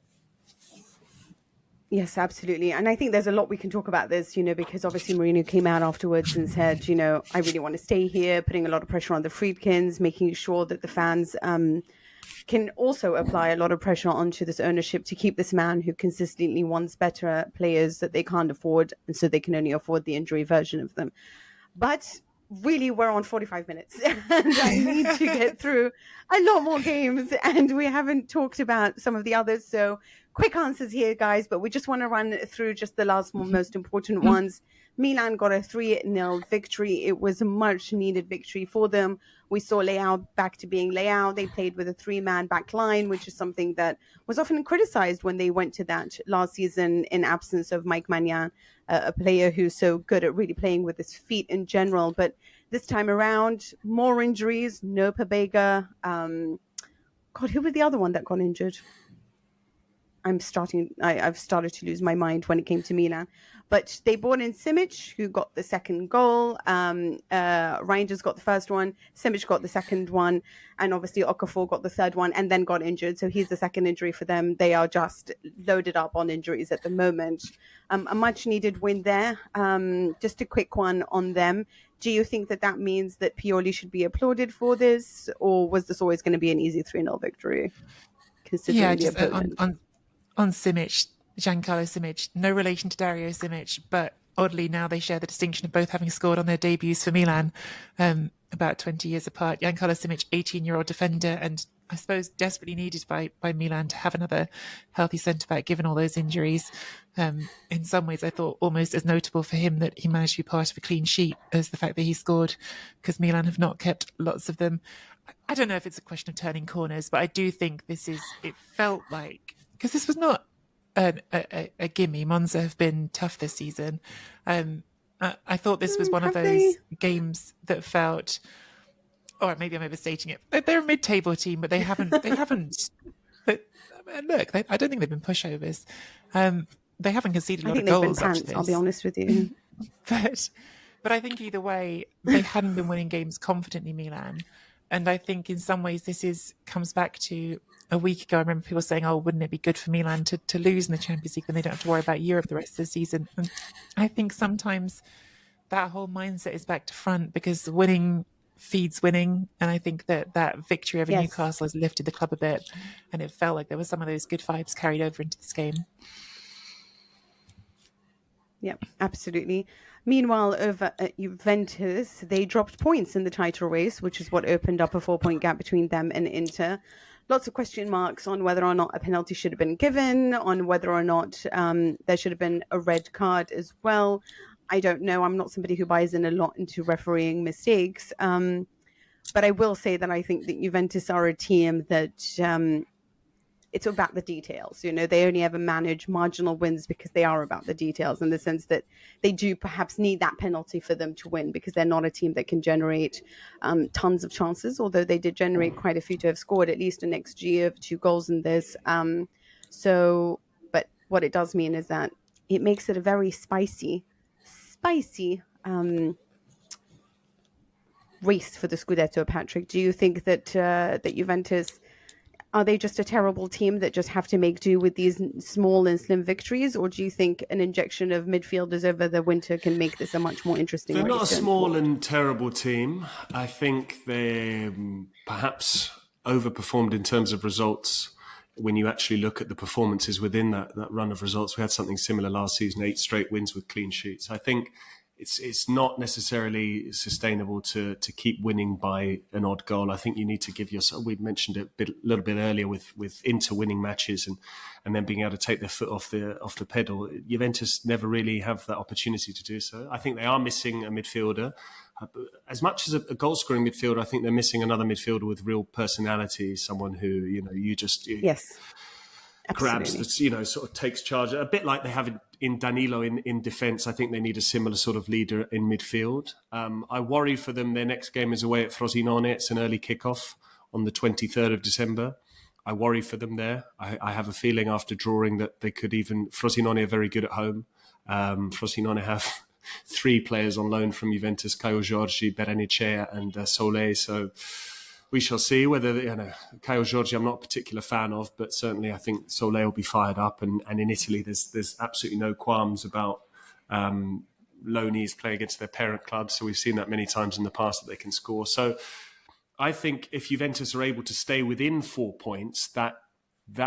Yes, absolutely. And I think there's a lot we can talk about this, because obviously Mourinho came out afterwards and said, I really want to stay here, putting a lot of pressure on the Friedkins, making sure that the fans can also apply a lot of pressure onto this ownership to keep this man who consistently wants better players that they can't afford, and so they can only afford the injury version of them. But really, we're on 45 minutes and I need to get through a lot more games, and we haven't talked about some of the others. So quick answers here, guys, but we just want to run through just the last most important ones. Milan got a 3-0 victory. It was a much needed victory for them. We saw Leao back to being Leao. They played with a 3-man back line, which is something that was often criticized when they went to that last season in absence of Mike Maignan, a player who's so good at really playing with his feet in general. But this time around, more injuries. No Pabega. Who was the other one that got injured? I've started to lose my mind when it came to Milan. But they brought in Simic, who got the second goal. Rangers got the first one. Simic got the second one. And obviously Okafor got the third one and then got injured. So he's the second injury for them. They are just loaded up on injuries at the moment. A much needed win there. Just a quick one on them. Do you think that means that Pioli should be applauded for this? Or was this always going to be an easy 3-0 victory? Considering the opponent? On Simic, Giancarlo Simic, no relation to Dario Simic, but oddly now they share the distinction of both having scored on their debuts for Milan about 20 years apart. Giancarlo Simic, 18-year-old defender, and I suppose desperately needed by Milan to have another healthy centre-back given all those injuries. In some ways, I thought almost as notable for him that he managed to be part of a clean sheet as the fact that he scored, because Milan have not kept lots of them. I don't know if it's a question of turning corners, but I do think it felt like, because this was not a gimme. Monza have been tough this season. I thought this was one of those games that felt, or maybe I'm overstating it. They're a mid-table team, but they haven't. But look, I don't think they've been pushovers. They haven't conceded a lot of goals. They've been pants, I'll be honest with you. But I think either way, they hadn't been winning games confidently, Milan. And I think in some ways comes back to a week ago. I remember people saying, oh, wouldn't it be good for Milan to lose in the Champions League, then they don't have to worry about Europe the rest of the season. And I think sometimes that whole mindset is back to front, because winning feeds winning. And I think that victory over Newcastle has lifted the club a bit. And it felt like there were some of those good vibes carried over into this game. Yeah, absolutely. Meanwhile, over at Juventus, they dropped points in the title race, which is what opened up a 4-point gap between them and Inter. Lots of question marks on whether or not a penalty should have been given, on whether or not there should have been a red card as well. I don't know. I'm not somebody who buys in a lot into refereeing mistakes. But I will say that I think that Juventus are a team that it's about the details. You know, they only ever manage marginal wins because they are about the details, in the sense that they do perhaps need that penalty for them to win, because they're not a team that can generate tons of chances, although they did generate quite a few to have scored at least an XG of 2 goals in this. But what it does mean is that it makes it a very spicy race for the Scudetto. Patrick, do you think that that Juventus, are they just a terrible team that just have to make do with these small and slim victories? Or do you think an injection of midfielders over the winter can make this a much more interesting race? They're not a small and terrible team. I think they perhaps overperformed in terms of results. When you actually look at the performances within that run of results, we had something similar last season, 8 straight wins with clean sheets. I think it's not necessarily sustainable to keep winning by an odd goal. I think you need to give yourself, we mentioned it a little bit earlier with Inter winning matches and then being able to take their foot off the pedal. Juventus never really have that opportunity to do so. I think they are missing a midfielder. As much as a goal-scoring midfielder, I think they're missing another midfielder with real personality, someone who, you just... Yes. Grabs, sort of takes charge. A bit like they have in Danilo in defence. I think they need a similar sort of leader in midfield. I worry for them. Their next game is away at Frosinone. It's an early kickoff on the 23rd of December. I worry for them there. I have a feeling after drawing that they could even... Frosinone are very good at home. Frosinone have 3 players on loan from Juventus, Caio Jorge, Berenice and Solé. So... we shall see whether, Caio Jorge I'm not a particular fan of, but certainly I think Solé will be fired up. And in Italy, there's absolutely no qualms about loanees playing against their parent clubs. So we've seen that many times in the past that they can score. So I think if Juventus are able to stay within 4 points, that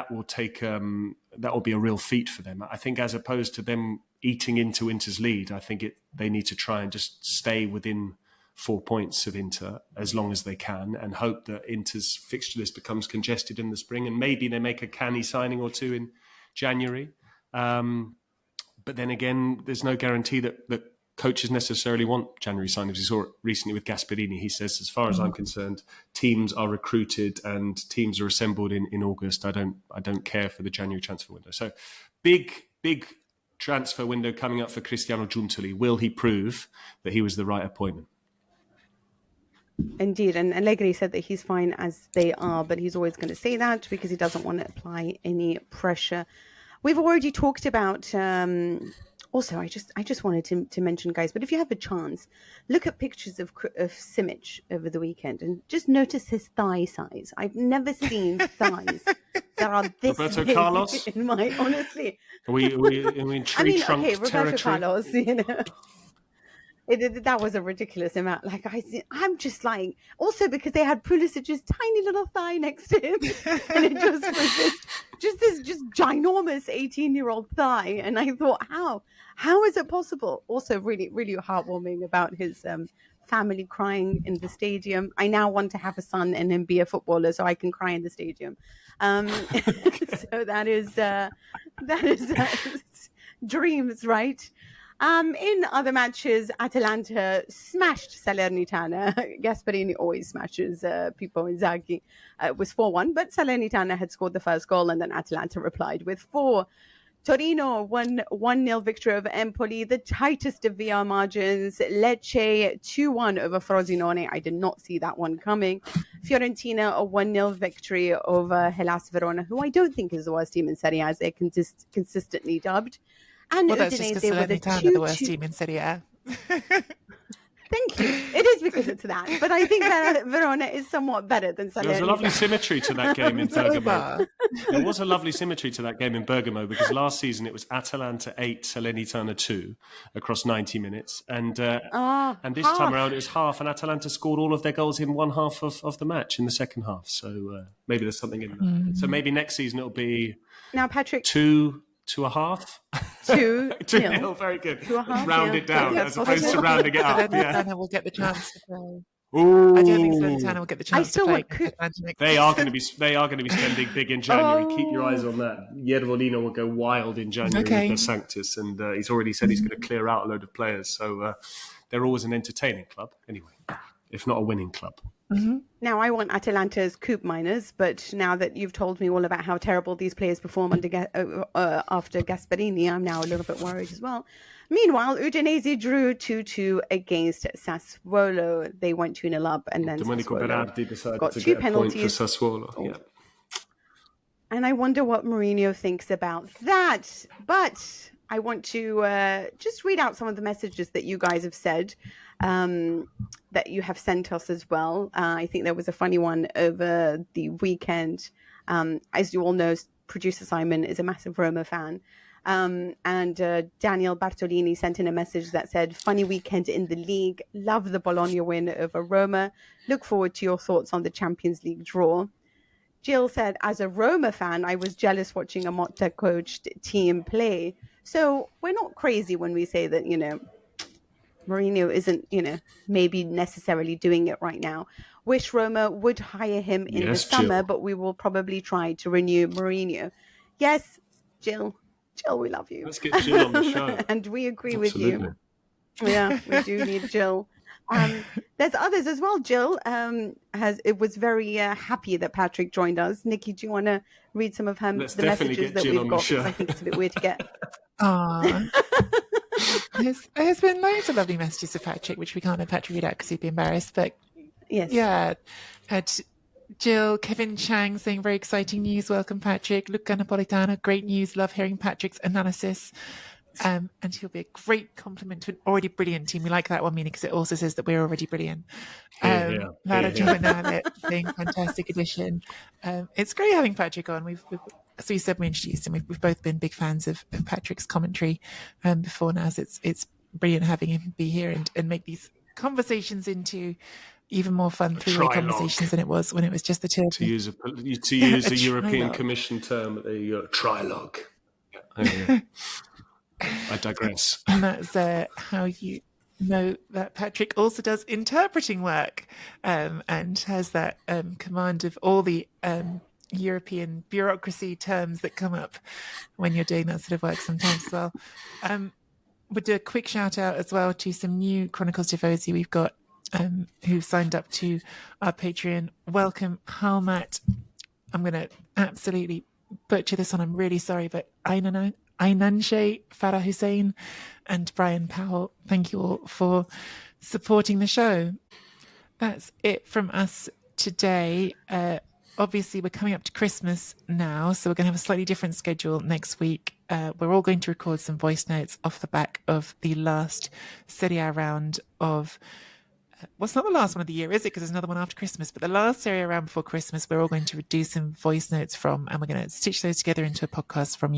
will be a real feat for them. I think as opposed to them eating into Inter's lead, I think they need to try and just stay within 4 points of Inter as long as they can, and hope that Inter's fixture list becomes congested in the spring, and maybe they make a canny signing or 2 in January. But then again, there's no guarantee that coaches necessarily want January signings. We saw it recently with Gasperini. He says, as far as I'm concerned, teams are recruited and teams are assembled in August. I don't care for the January transfer window. So big transfer window coming up for Cristiano Giuntoli. Will he prove that he was the right appointment? Indeed, and Allegri said that he's fine as they are, but he's always going to say that because he doesn't want to apply any pressure. We've already talked about. Also, I just wanted to mention, guys, but if you have a chance, look at pictures of Simic over the weekend and just notice his thigh size. I've never seen thighs that are this Roberto big Carlos? in my, honestly. We in tree trunk Roberto territory. Carlos, that was a ridiculous amount. Like I'm just like, also because they had Pulisic's tiny little thigh next to him, and it just was this ginormous 18-year-old thigh, and I thought, how is it possible? Also, really, really heartwarming about his family crying in the stadium. I now want to have a son and him be a footballer so I can cry in the stadium. So that is dreams, right? In other matches, Atalanta smashed Salernitana. Gasperini always smashes Pippo Inzaghi. It was 4-1, but Salernitana had scored the first goal, and then Atalanta replied with 4. Torino won 1-0 victory over Empoli, the tightest of VR margins. Lecce 2-1 over Frosinone. I did not see that one coming. Fiorentina a 1-0 victory over Hellas Verona, who I don't think is the worst team in Serie A, as they're consistently dubbed. And well, that's just because Salernitana are the worst team in Serie A. Thank you. It is because it's that. But I think that Verona is somewhat better than Salernitana. There was a lovely symmetry to that game in Bergamo. Over. There was a lovely symmetry to that game in Bergamo because last season it was Atalanta 8, Salernitana 2 across 90 minutes. And this time around it was half, and Atalanta scored all of their goals in one half of the match in the second half. So maybe there's something in that. So maybe next season it'll be now, Patrick, 2-2.5. 2-0, very good. 2.5, Round it down as opposed to rounding it up. Salernitana will get the chance to play. Ooh. I don't think Salernitana will get the chance to play. They are going to be spending big in January. Keep your eyes on that. Jervolino will go wild in January with the Sanctus, and he's already said he's going to clear out a load of players. So they're always an entertaining club, anyway, if not a winning club. Mm-hmm. Now, I want Atalanta's coup miners, but now that you've told me all about how terrible these players perform after Gasperini, I'm now a little bit worried as well. Meanwhile, Udinese drew 2-2 against Sassuolo. They went 2-0 up, and then Domenico Berardi decided got to two get penalties. a point for Sassuolo. Yeah. And I wonder what Mourinho thinks about that. But I want to just read out some of the messages that you guys have said, that you have sent us as well. I think there was a funny one over the weekend. As you all know, producer Simon is a massive Roma fan. And Daniel Bartolini sent in a message that said, funny weekend in the league. Love the Bologna win over Roma. Look forward to your thoughts on the Champions League draw. Jill said, as a Roma fan, I was jealous watching a Motta-coached team play. So we're not crazy when we say that, Mourinho isn't, maybe necessarily doing it right now. Wish Roma would hire him in the summer, Jill. but we will probably try to renew Mourinho. Yes, Jill. Jill, we love you. Let's get Jill on the show. And we agree Absolutely. with you. Yeah, we do need Jill. There's others as well. Jill was very happy that Patrick joined us. Nicky, do you want to read some of the messages that we've got? Because I think it's a bit weird to get. There's been loads of lovely messages of Patrick, which we can't let Patrick read out because he'd be embarrassed. But yes, yeah, had Jill, Kevin Chang saying very exciting news. Welcome, Patrick. Luca Napolitano, great news. Love hearing Patrick's analysis. And he'll be a great compliment to an already brilliant team. We like that one, meaning because it also says that we're already brilliant. Lara Giovanale saying fantastic addition. It's great having Patrick on. We've as we said, we introduced him. We've both been big fans of Patrick's commentary before now. So it's brilliant having him be here and make these conversations into even more fun three-way conversations than it was when it was just the two. To use a European Commission term, a trilogue. I digress. And that's how you know that Patrick also does interpreting work and has that command of all the European bureaucracy terms that come up when you're doing that sort of work sometimes as well. We'll do a quick shout out as well to some new Chronicles Tifosi we've got who've signed up to our Patreon. Welcome, Halmat. I'm going to absolutely butcher this one. I'm really sorry, but Aynanshe, Farah Hussein, and Brian Powell, thank you all for supporting the show. That's it from us today. Obviously, we're coming up to Christmas now, so we're going to have a slightly different schedule next week. We're all going to record some voice notes off the back of the last Serie A round of... well, it's not the last one of the year, is it? Because there's another one after Christmas. But the last Serie A round before Christmas, we're all going to do some voice notes from, and we're going to stitch those together into a podcast for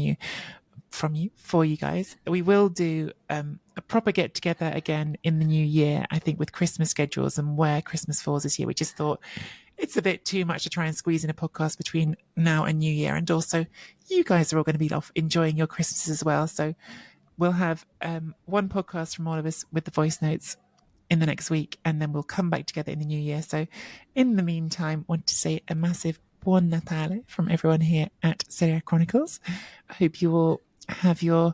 you guys. We will do a proper get together again in the new year, I think, with Christmas schedules and where Christmas falls this year. We just thought it's a bit too much to try and squeeze in a podcast between now and New Year. And also, you guys are all going to be off enjoying your Christmas as well. So we'll have one podcast from all of us with the voice notes in the next week, and then we'll come back together in the new year. So in the meantime, I want to say a massive Buon Natale from everyone here at Serie A Chronicles. I hope you all have your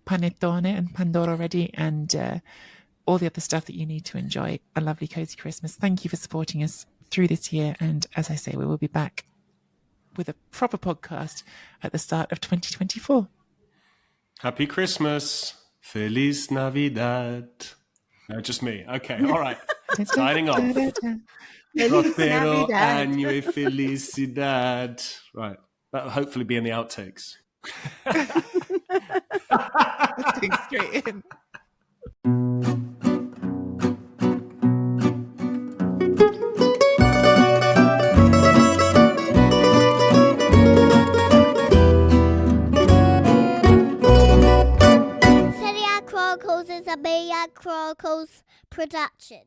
panettone and pandoro ready and all the other stuff that you need to enjoy a lovely cozy Christmas. Thank you for supporting us through this year, and as I say, we will be back with a proper podcast at the start of 2024. Happy Christmas. Feliz Navidad. No, just me. Okay, all right. Signing off. Prospero año y felicidad. Right. That'll hopefully be in the outtakes. Let's dig straight in. production.